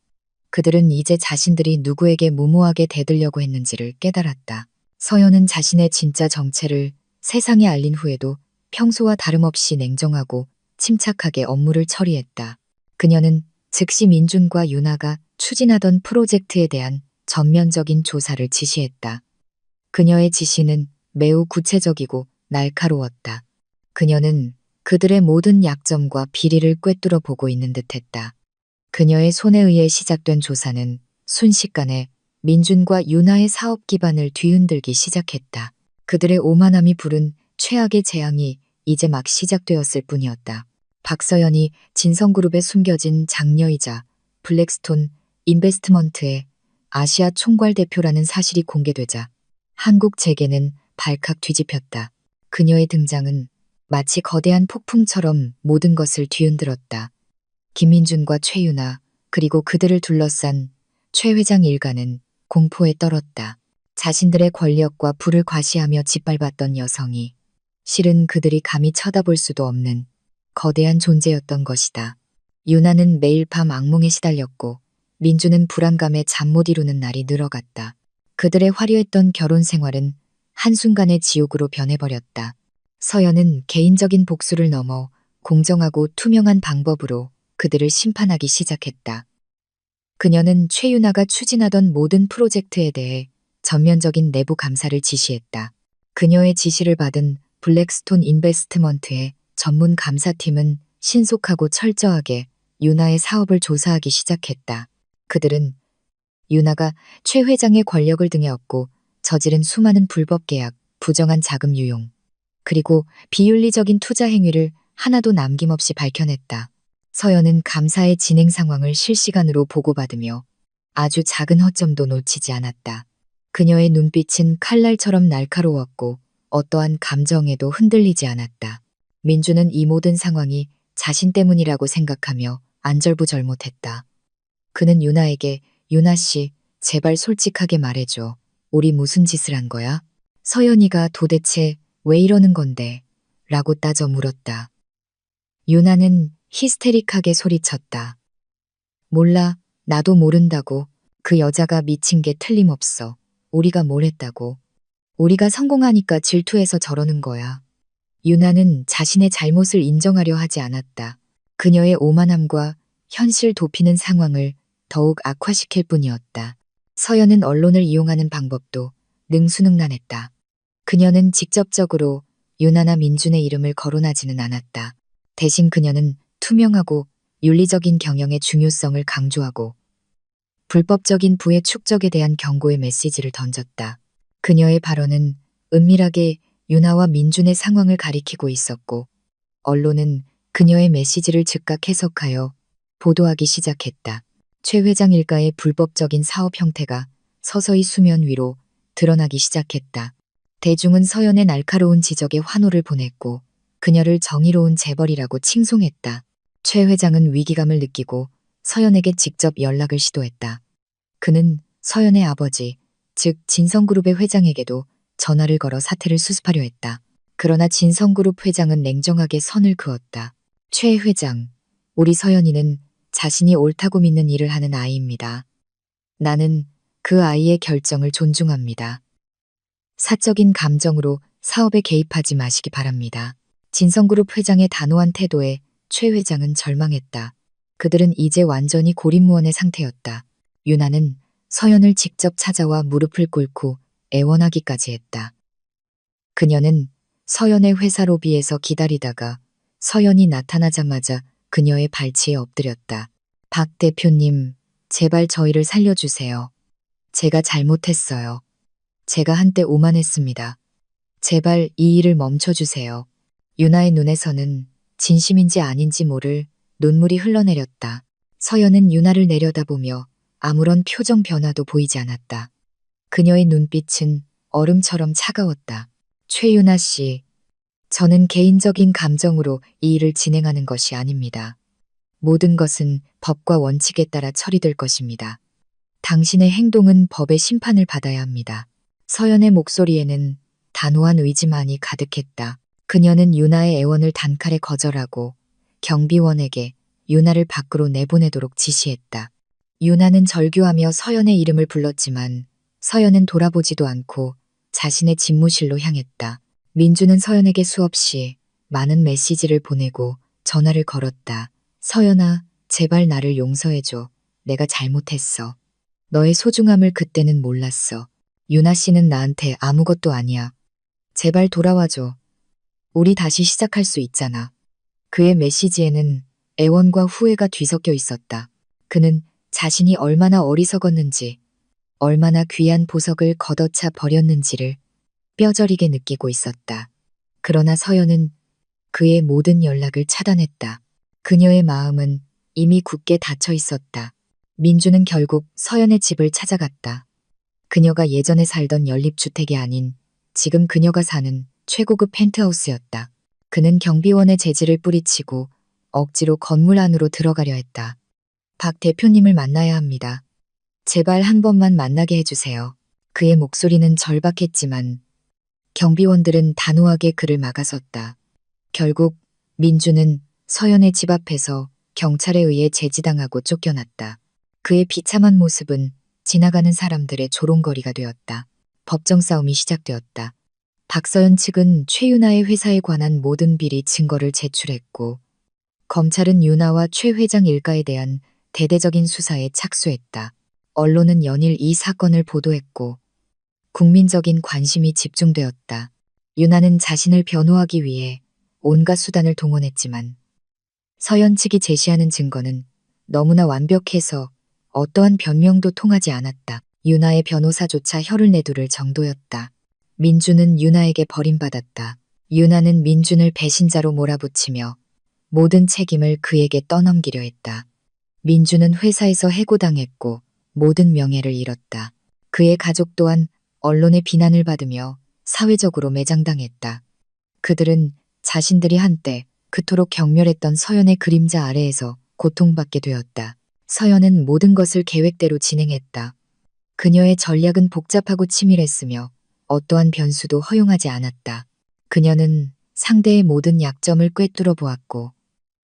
그들은 이제 자신들이 누구에게 무모하게 대들려고 했는지를 깨달았다. 서연은 자신의 진짜 정체를 세상에 알린 후에도 평소와 다름없이 냉정하고 침착하게 업무를 처리했다. 그녀는 즉시 민준과 유나가 추진하던 프로젝트에 대한 전면적인 조사를 지시했다. 그녀의 지시는 매우 구체적이고 날카로웠다. 그녀는 그들의 모든 약점과 비리를 꿰뚫어 보고 있는 듯했다. 그녀의 손에 의해 시작된 조사는 순식간에 민준과 유나의 사업 기반을 뒤흔들기 시작했다. 그들의 오만함이 부른 최악의 재앙이 이제 막 시작되었을 뿐이었다. 박서연이 진성그룹에 숨겨진 장녀이자 블랙스톤 인베스트먼트의 아시아 총괄 대표라는 사실이 공개되자 한국 재계는 발칵 뒤집혔다. 그녀의 등장은 마치 거대한 폭풍처럼 모든 것을 뒤흔들었다. 김민준과 최유나 그리고 그들을 둘러싼 최 회장 일가는 공포에 떨었다. 자신들의 권력과 부를 과시하며 짓밟았던 여성이 실은 그들이 감히 쳐다볼 수도 없는 거대한 존재였던 것이다. 유나는 매일 밤 악몽에 시달렸고 민주는 불안감에 잠 못 이루는 날이 늘어갔다. 그들의 화려했던 결혼 생활은 한순간에 지옥으로 변해버렸다. 서연은 개인적인 복수를 넘어 공정하고 투명한 방법으로 그들을 심판하기 시작했다. 그녀는 최유나가 추진하던 모든 프로젝트에 대해 전면적인 내부 감사를 지시했다. 그녀의 지시를 받은 블랙스톤 인베스트먼트의 전문 감사팀은 신속하고 철저하게 유나의 사업을 조사하기 시작했다. 그들은 유나가 최 회장의 권력을 등에 업고 저지른 수많은 불법 계약, 부정한 자금 유용, 그리고 비윤리적인 투자 행위를 하나도 남김없이 밝혀냈다. 서연은 감사의 진행 상황을 실시간으로 보고받으며 아주 작은 허점도 놓치지 않았다. 그녀의 눈빛은 칼날처럼 날카로웠고 어떠한 감정에도 흔들리지 않았다. 민주는 이 모든 상황이 자신 때문이라고 생각하며 안절부절 못했다. 그는 유나에게 유나 씨, 제발 솔직하게 말해줘. 우리 무슨 짓을 한 거야? 서연이가 도대체 왜 이러는 건데? 라고 따져 물었다. 유나는 히스테릭하게 소리쳤다. 몰라, 나도 모른다고. 그 여자가 미친 게 틀림없어. 우리가 뭘 했다고. 우리가 성공하니까 질투해서 저러는 거야. 유나는 자신의 잘못을 인정하려 하지 않았다. 그녀의 오만함과 현실 도피는 상황을 더욱 악화시킬 뿐이었다. 서연은 언론을 이용하는 방법도 능수능란했다. 그녀는 직접적으로 유나나 민준의 이름을 거론하지는 않았다. 대신 그녀는 투명하고 윤리적인 경영의 중요성을 강조하고 불법적인 부의 축적에 대한 경고의 메시지를 던졌다. 그녀의 발언은 은밀하게 유나와 민준의 상황을 가리키고 있었고 언론은 그녀의 메시지를 즉각 해석하여 보도하기 시작했다. 최 회장 일가의 불법적인 사업 형태가 서서히 수면 위로 드러나기 시작했다. 대중은 서연의 날카로운 지적에 환호를 보냈고 그녀를 정의로운 재벌이라고 칭송했다. 최 회장은 위기감을 느끼고 서연에게 직접 연락을 시도했다. 그는 서연의 아버지, 즉 진성그룹의 회장에게도 전화를 걸어 사태를 수습하려 했다. 그러나 진성그룹 회장은 냉정하게 선을 그었다. 최 회장, 우리 서연이는 자신이 옳다고 믿는 일을 하는 아이입니다. 나는 그 아이의 결정을 존중합니다. 사적인 감정으로 사업에 개입하지 마시기 바랍니다. 진성그룹 회장의 단호한 태도에 최 회장은 절망했다. 그들은 이제 완전히 고립무원의 상태였다. 유나는 서연을 직접 찾아와 무릎을 꿇고 애원하기까지 했다. 그녀는 서연의 회사 로비에서 기다리다가 서연이 나타나자마자 그녀의 발치에 엎드렸다. 박 대표님, 제발 저희를 살려주세요. 제가 잘못했어요. 제가 한때 오만했습니다. 제발 이 일을 멈춰주세요. 유나의 눈에서는 진심인지 아닌지 모를 눈물이 흘러내렸다. 서연은 유나를 내려다보며 아무런 표정 변화도 보이지 않았다. 그녀의 눈빛은 얼음처럼 차가웠다. 최유나 씨, 저는 개인적인 감정으로 이 일을 진행하는 것이 아닙니다. 모든 것은 법과 원칙에 따라 처리될 것입니다. 당신의 행동은 법의 심판을 받아야 합니다. 서연의 목소리에는 단호한 의지만이 가득했다. 그녀는 유나의 애원을 단칼에 거절하고 경비원에게 유나를 밖으로 내보내도록 지시했다. 유나는 절규하며 서연의 이름을 불렀지만 서연은 돌아보지도 않고 자신의 집무실로 향했다. 민주는 서연에게 수없이 많은 메시지를 보내고 전화를 걸었다. 서연아, 제발 나를 용서해줘. 내가 잘못했어. 너의 소중함을 그때는 몰랐어. 유나 씨는 나한테 아무것도 아니야. 제발 돌아와줘. 우리 다시 시작할 수 있잖아. 그의 메시지에는 애원과 후회가 뒤섞여 있었다. 그는 자신이 얼마나 어리석었는지, 얼마나 귀한 보석을 걷어차 버렸는지를 뼈저리게 느끼고 있었다. 그러나 서연은 그의 모든 연락을 차단했다. 그녀의 마음은 이미 굳게 닫혀 있었다. 민주는 결국 서연의 집을 찾아갔다. 그녀가 예전에 살던 연립주택이 아닌 지금 그녀가 사는 최고급 펜트하우스였다. 그는 경비원의 제지를 뿌리치고 억지로 건물 안으로 들어가려 했다. 박 대표님을 만나야 합니다. 제발 한 번만 만나게 해주세요. 그의 목소리는 절박했지만 경비원들은 단호하게 그를 막아섰다. 결국 민주는 서연의 집 앞에서 경찰에 의해 제지당하고 쫓겨났다. 그의 비참한 모습은 지나가는 사람들의 조롱거리가 되었다. 법정 싸움이 시작되었다. 박서연 측은 최유나의 회사에 관한 모든 비리 증거를 제출했고 검찰은 유나와 최 회장 일가에 대한 대대적인 수사에 착수했다. 언론은 연일 이 사건을 보도했고 국민적인 관심이 집중되었다. 유나는 자신을 변호하기 위해 온갖 수단을 동원했지만 서연 측이 제시하는 증거는 너무나 완벽해서 어떠한 변명도 통하지 않았다. 유나의 변호사조차 혀를 내두를 정도였다. 민주는 유나에게 버림받았다. 유나는 민준을 배신자로 몰아붙이며 모든 책임을 그에게 떠넘기려 했다. 민준은 회사에서 해고당했고 모든 명예를 잃었다. 그의 가족 또한 언론의 비난을 받으며 사회적으로 매장당했다. 그들은 자신들이 한때 그토록 경멸했던 서연의 그림자 아래에서 고통받게 되었다. 서연은 모든 것을 계획대로 진행했다. 그녀의 전략은 복잡하고 치밀했으며 어떠한 변수도 허용하지 않았다. 그녀는 상대의 모든 약점을 꿰뚫어 보았고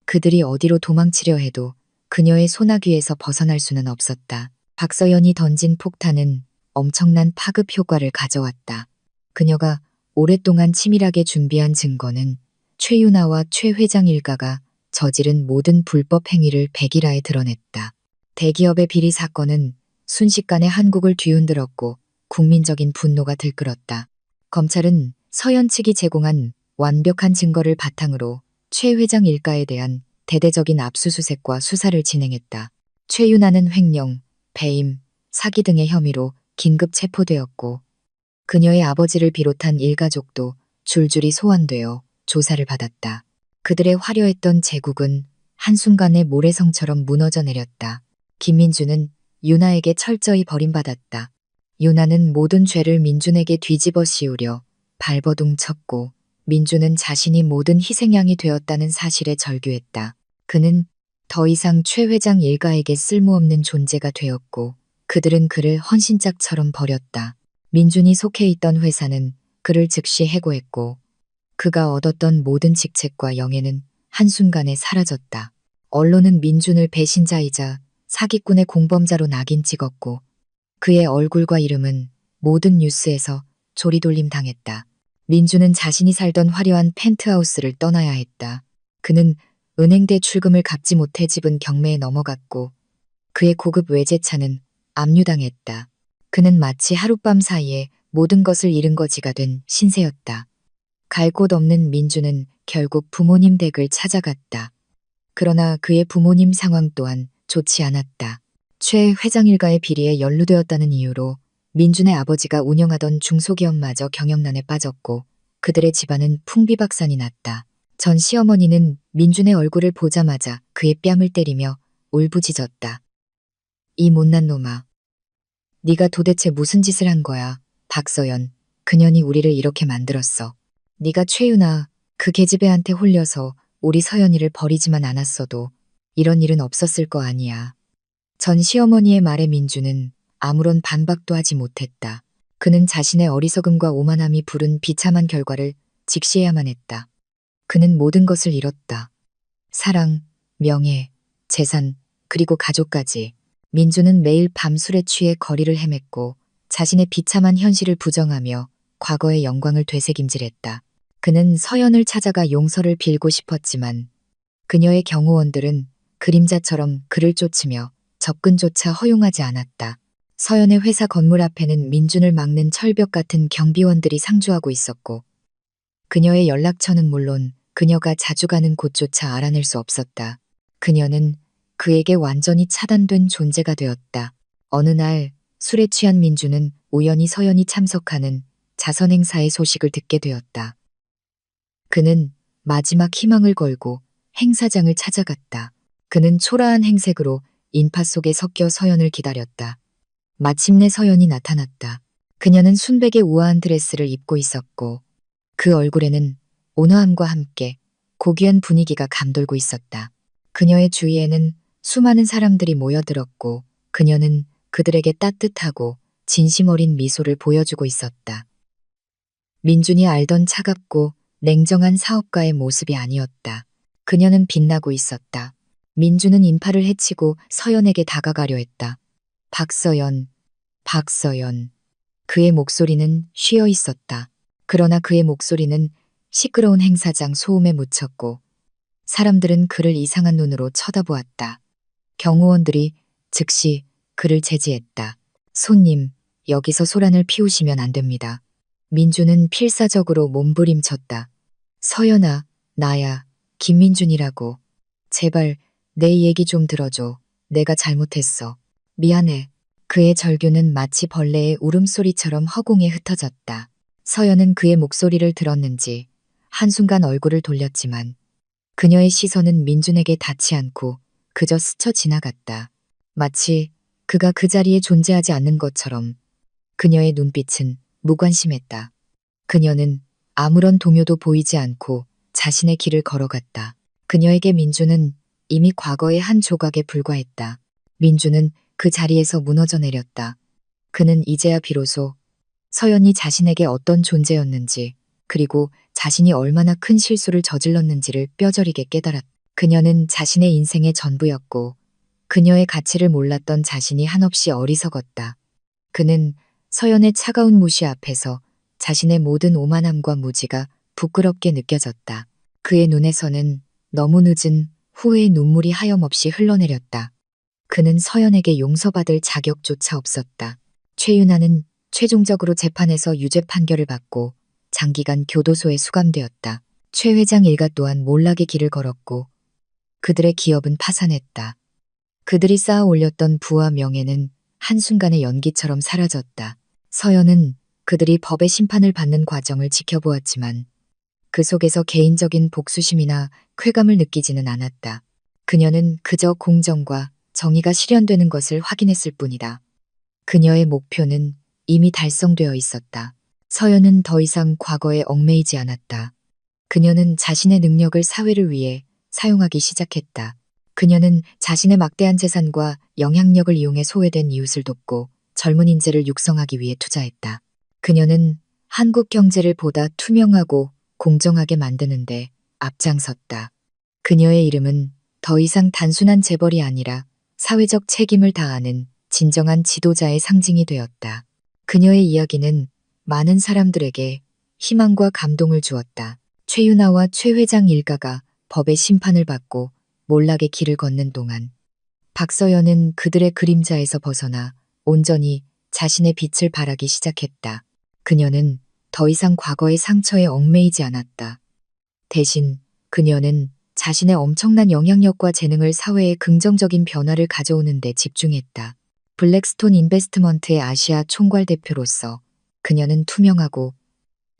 그들이 어디로 도망치려 해도 그녀의 소나귀에서 벗어날 수는 없었다. 박서연이 던진 폭탄은 엄청난 파급 효과를 가져왔다. 그녀가 오랫동안 치밀하게 준비한 증거는 최유나와 최 회장 일가가 저지른 모든 불법 행위를 백일하에 드러냈다. 대기업의 비리 사건은 순식간에 한국을 뒤흔들었고 국민적인 분노가 들끓었다. 검찰은 서연 측이 제공한 완벽한 증거를 바탕으로 최 회장 일가에 대한 대대적인 압수수색과 수사를 진행했다. 최유나는 횡령, 배임, 사기 등의 혐의로 긴급 체포되었고 그녀의 아버지를 비롯한 일가족도 줄줄이 소환되어 조사를 받았다. 그들의 화려했던 제국은 한순간에 모래성처럼 무너져 내렸다. 김민주는 유나에게 철저히 버림받았다. 유나는 모든 죄를 민준에게 뒤집어 씌우려 발버둥 쳤고 민주는 자신이 모든 희생양이 되었다는 사실에 절규했다. 그는 더 이상 최 회장 일가에게 쓸모없는 존재가 되었고 그들은 그를 헌신짝처럼 버렸다. 민준이 속해 있던 회사는 그를 즉시 해고했고 그가 얻었던 모든 직책과 영예는 한순간에 사라졌다. 언론은 민준을 배신자이자 사기꾼의 공범자로 낙인 찍었고 그의 얼굴과 이름은 모든 뉴스에서 조리돌림 당했다. 민준은 자신이 살던 화려한 펜트하우스를 떠나야 했다. 그는 은행대 출금을 갚지 못해 집은 경매에 넘어갔고 그의 고급 외제차는 압류당했다. 그는 마치 하룻밤 사이에 모든 것을 잃은 거지가 된 신세였다. 갈 곳 없는 민준은 결국 부모님 댁을 찾아갔다. 그러나 그의 부모님 상황 또한 좋지 않았다. 최 회장 일가의 비리에 연루되었다는 이유로 민준의 아버지가 운영하던 중소기업마저 경영난에 빠졌고 그들의 집안은 풍비박산이 났다. 전 시어머니는 민준의 얼굴을 보자마자 그의 뺨을 때리며 울부짖었다. 이 못난 놈아. 네가 도대체 무슨 짓을 한 거야, 박서연. 그년이 우리를 이렇게 만들었어. 네가 최유나 그 계집애한테 홀려서 우리 서연이를 버리지만 않았어도 이런 일은 없었을 거 아니야. 전 시어머니의 말에 민주는 아무런 반박도 하지 못했다. 그는 자신의 어리석음과 오만함이 부른 비참한 결과를 직시해야만 했다. 그는 모든 것을 잃었다. 사랑, 명예, 재산, 그리고 가족까지. 민주는 매일 밤 술에 취해 거리를 헤맸고 자신의 비참한 현실을 부정하며 과거의 영광을 되새김질했다. 그는 서연을 찾아가 용서를 빌고 싶었지만 그녀의 경호원들은 그림자처럼 그를 쫓으며 접근조차 허용하지 않았다. 서연의 회사 건물 앞에는 민준을 막는 철벽 같은 경비원들이 상주하고 있었고 그녀의 연락처는 물론 그녀가 자주 가는 곳조차 알아낼 수 없었다. 그녀는 그에게 완전히 차단된 존재가 되었다. 어느 날 술에 취한 민주는 우연히 서연이 참석하는 자선행사의 소식을 듣게 되었다. 그는 마지막 희망을 걸고 행사장을 찾아갔다. 그는 초라한 행색으로 인파 속에 섞여 서연을 기다렸다. 마침내 서연이 나타났다. 그녀는 순백의 우아한 드레스를 입고 있었고 그 얼굴에는 온화함과 함께 고귀한 분위기가 감돌고 있었다. 그녀의 주위에는 수많은 사람들이 모여들었고 그녀는 그들에게 따뜻하고 진심 어린 미소를 보여주고 있었다. 민준이 알던 차갑고 냉정한 사업가의 모습이 아니었다. 그녀는 빛나고 있었다. 민준은 인파를 해치고 서연에게 다가가려 했다. 박서연, 박서연. 그의 목소리는 쉬어 있었다. 그러나 그의 목소리는 시끄러운 행사장 소음에 묻혔고 사람들은 그를 이상한 눈으로 쳐다보았다. 경호원들이 즉시 그를 제지했다. 손님, 여기서 소란을 피우시면 안 됩니다. 민주는 필사적으로 몸부림쳤다. 서연아, 나야, 김민준이라고. 제발 내 얘기 좀 들어줘. 내가 잘못했어. 미안해. 그의 절규는 마치 벌레의 울음소리처럼 허공에 흩어졌다. 서연은 그의 목소리를 들었는지 한순간 얼굴을 돌렸지만 그녀의 시선은 민준에게 닿지 않고 그저 스쳐 지나갔다. 마치 그가 그 자리에 존재하지 않는 것처럼 그녀의 눈빛은 무관심했다. 그녀는 아무런 동요도 보이지 않고 자신의 길을 걸어갔다. 그녀에게 민주는 이미 과거의 한 조각에 불과했다. 민주는 그 자리에서 무너져 내렸다. 그는 이제야 비로소 서연이 자신에게 어떤 존재였는지, 그리고 자신이 얼마나 큰 실수를 저질렀는지를 뼈저리게 깨달았다. 그녀는 자신의 인생의 전부였고 그녀의 가치를 몰랐던 자신이 한없이 어리석었다. 그는 서연의 차가운 무시 앞에서 자신의 모든 오만함과 무지가 부끄럽게 느껴졌다. 그의 눈에서는 너무 늦은 후회의 눈물이 하염없이 흘러내렸다. 그는 서연에게 용서받을 자격조차 없었다. 최윤아는 최종적으로 재판에서 유죄 판결을 받고 장기간 교도소에 수감되었다. 최 회장 일가 또한 몰락의 길을 걸었고 그들의 기업은 파산했다. 그들이 쌓아 올렸던 부와 명예는 한순간에 연기처럼 사라졌다. 서연은 그들이 법의 심판을 받는 과정을 지켜보았지만 그 속에서 개인적인 복수심이나 쾌감을 느끼지는 않았다. 그녀는 그저 공정과 정의가 실현되는 것을 확인했을 뿐이다. 그녀의 목표는 이미 달성되어 있었다. 서연은 더 이상 과거에 얽매이지 않았다. 그녀는 자신의 능력을 사회를 위해 사용하기 시작했다. 그녀는 자신의 막대한 재산과 영향력을 이용해 소외된 이웃을 돕고 젊은 인재를 육성하기 위해 투자했다. 그녀는 한국 경제를 보다 투명하고 공정하게 만드는데 앞장섰다. 그녀의 이름은 더 이상 단순한 재벌이 아니라 사회적 책임을 다하는 진정한 지도자의 상징이 되었다. 그녀의 이야기는 많은 사람들에게 희망과 감동을 주었다. 최윤아와 최 회장 일가가 법의 심판을 받고 몰락의 길을 걷는 동안 박서연은 그들의 그림자에서 벗어나 온전히 자신의 빛을 발하기 시작했다. 그녀는 더 이상 과거의 상처에 얽매이지 않았다. 대신 그녀는 자신의 엄청난 영향력과 재능을 사회에 긍정적인 변화를 가져오는 데 집중했다. 블랙스톤 인베스트먼트의 아시아 총괄 대표로서 그녀는 투명하고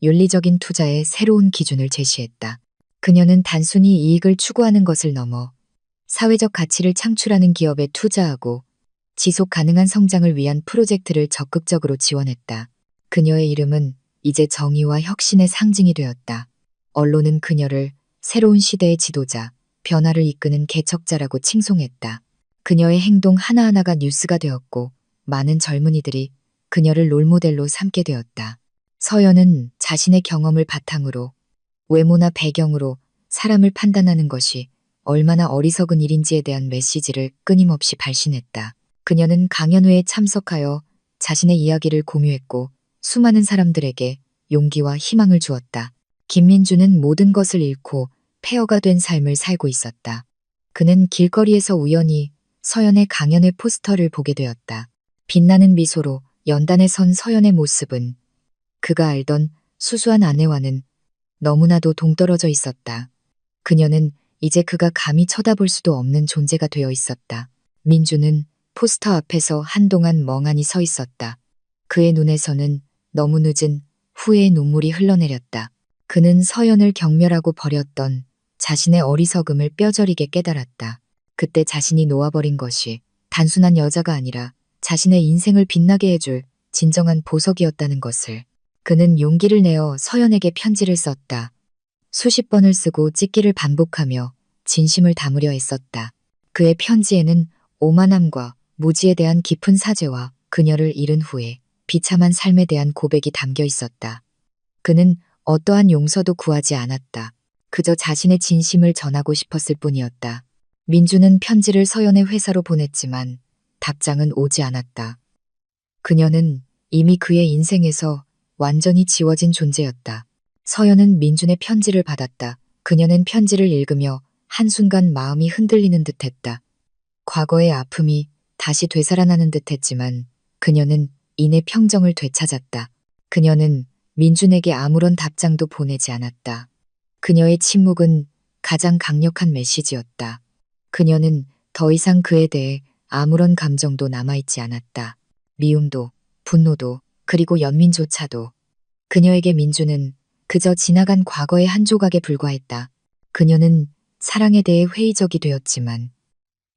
윤리적인 투자의 새로운 기준을 제시했다. 그녀는 단순히 이익을 추구하는 것을 넘어 사회적 가치를 창출하는 기업에 투자하고 지속 가능한 성장을 위한 프로젝트를 적극적으로 지원했다. 그녀의 이름은 이제 정의와 혁신의 상징이 되었다. 언론은 그녀를 새로운 시대의 지도자, 변화를 이끄는 개척자라고 칭송했다. 그녀의 행동 하나하나가 뉴스가 되었고 많은 젊은이들이 그녀를 롤모델로 삼게 되었다. 서연은 자신의 경험을 바탕으로 외모나 배경으로 사람을 판단하는 것이 얼마나 어리석은 일인지에 대한 메시지를 끊임없이 발신했다. 그녀는 강연회에 참석하여 자신의 이야기를 공유했고 수많은 사람들에게 용기와 희망을 주었다. 김민주는 모든 것을 잃고 폐허가 된 삶을 살고 있었다. 그는 길거리에서 우연히 서연의 강연회 포스터를 보게 되었다. 빛나는 미소로 연단에 선 서연의 모습은 그가 알던 수수한 아내와는 너무나도 동떨어져 있었다. 그녀는 이제 그가 감히 쳐다볼 수도 없는 존재가 되어 있었다. 민주는 포스터 앞에서 한동안 멍하니 서 있었다. 그의 눈에서는 너무 늦은 후회의 눈물이 흘러내렸다. 그는 서연을 경멸하고 버렸던 자신의 어리석음을 뼈저리게 깨달았다. 그때 자신이 놓아버린 것이 단순한 여자가 아니라 자신의 인생을 빛나게 해줄 진정한 보석이었다는 것을. 그는 용기를 내어 서연에게 편지를 썼다. 수십 번을 쓰고 찢기를 반복하며 진심을 담으려 애썼다. 그의 편지에는 오만함과 무지에 대한 깊은 사죄와 그녀를 잃은 후에 비참한 삶에 대한 고백이 담겨 있었다. 그는 어떠한 용서도 구하지 않았다. 그저 자신의 진심을 전하고 싶었을 뿐이었다. 민주는 편지를 서연의 회사로 보냈지만 답장은 오지 않았다. 그녀는 이미 그의 인생에서 완전히 지워진 존재였다. 서연은 민준의 편지를 받았다. 그녀는 편지를 읽으며 한순간 마음이 흔들리는 듯했다. 과거의 아픔이 다시 되살아나는 듯했지만 그녀는 이내 평정을 되찾았다. 그녀는 민준에게 아무런 답장도 보내지 않았다. 그녀의 침묵은 가장 강력한 메시지였다. 그녀는 더 이상 그에 대해 아무런 감정도 남아있지 않았다. 미움도, 분노도, 그리고 연민조차도. 그녀에게 민주는 그저 지나간 과거의 한 조각에 불과했다. 그녀는 사랑에 대해 회의적이 되었지만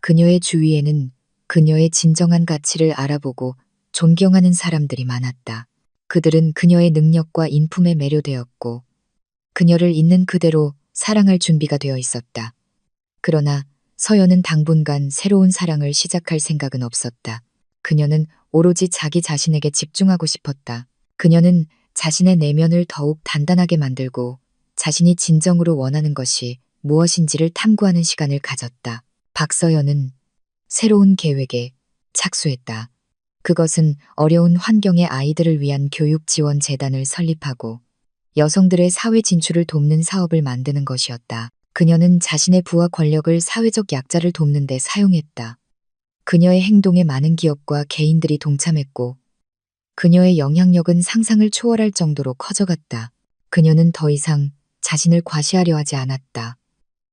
그녀의 주위에는 그녀의 진정한 가치를 알아보고 존경하는 사람들이 많았다. 그들은 그녀의 능력과 인품에 매료되었고 그녀를 있는 그대로 사랑할 준비가 되어 있었다. 그러나 서연은 당분간 새로운 사랑을 시작할 생각은 없었다. 그녀는 오로지 자기 자신에게 집중하고 싶었다. 그녀는 자신의 내면을 더욱 단단하게 만들고 자신이 진정으로 원하는 것이 무엇인지를 탐구하는 시간을 가졌다. 박서연은 새로운 계획에 착수했다. 그것은 어려운 환경의 아이들을 위한 교육 지원 재단을 설립하고 여성들의 사회 진출을 돕는 사업을 만드는 것이었다. 그녀는 자신의 부와 권력을 사회적 약자를 돕는 데 사용했다. 그녀의 행동에 많은 기업과 개인들이 동참했고 그녀의 영향력은 상상을 초월할 정도로 커져갔다. 그녀는 더 이상 자신을 과시하려 하지 않았다.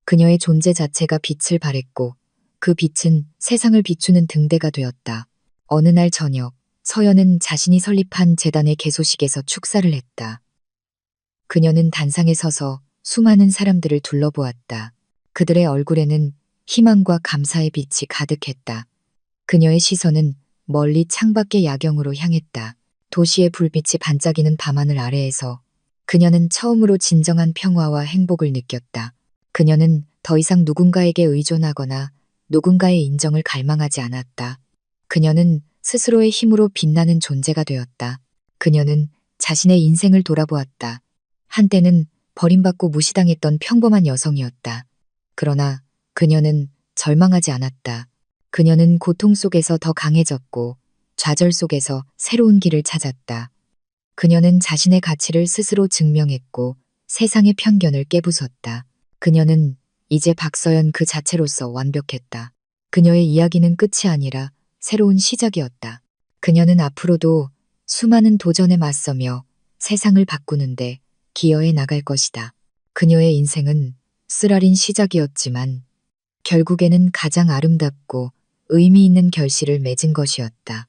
그녀의 존재 자체가 빛을 발했고 그 빛은 세상을 비추는 등대가 되었다. 어느 날 저녁, 서연은 자신이 설립한 재단의 개소식에서 축사를 했다. 그녀는 단상에 서서 수많은 사람들을 둘러보았다. 그들의 얼굴에는 희망과 감사의 빛이 가득했다. 그녀의 시선은 멀리 창밖의 야경으로 향했다. 도시의 불빛이 반짝이는 밤하늘 아래에서 그녀는 처음으로 진정한 평화와 행복을 느꼈다. 그녀는 더 이상 누군가에게 의존하거나 누군가의 인정을 갈망하지 않았다. 그녀는 스스로의 힘으로 빛나는 존재가 되었다. 그녀는 자신의 인생을 돌아보았다. 한때는 버림받고 무시당했던 평범한 여성이었다. 그러나 그녀는 절망하지 않았다. 그녀는 고통 속에서 더 강해졌고 좌절 속에서 새로운 길을 찾았다. 그녀는 자신의 가치를 스스로 증명했고 세상의 편견을 깨부쉈다. 그녀는 이제 박서연 그 자체로서 완벽했다. 그녀의 이야기는 끝이 아니라 새로운 시작이었다. 그녀는 앞으로도 수많은 도전에 맞서며 세상을 바꾸는데 기여해 나갈 것이다. 그녀의 인생은 쓰라린 시작이었지만 결국에는 가장 아름답고 의미 있는 결실을 맺은 것이었다.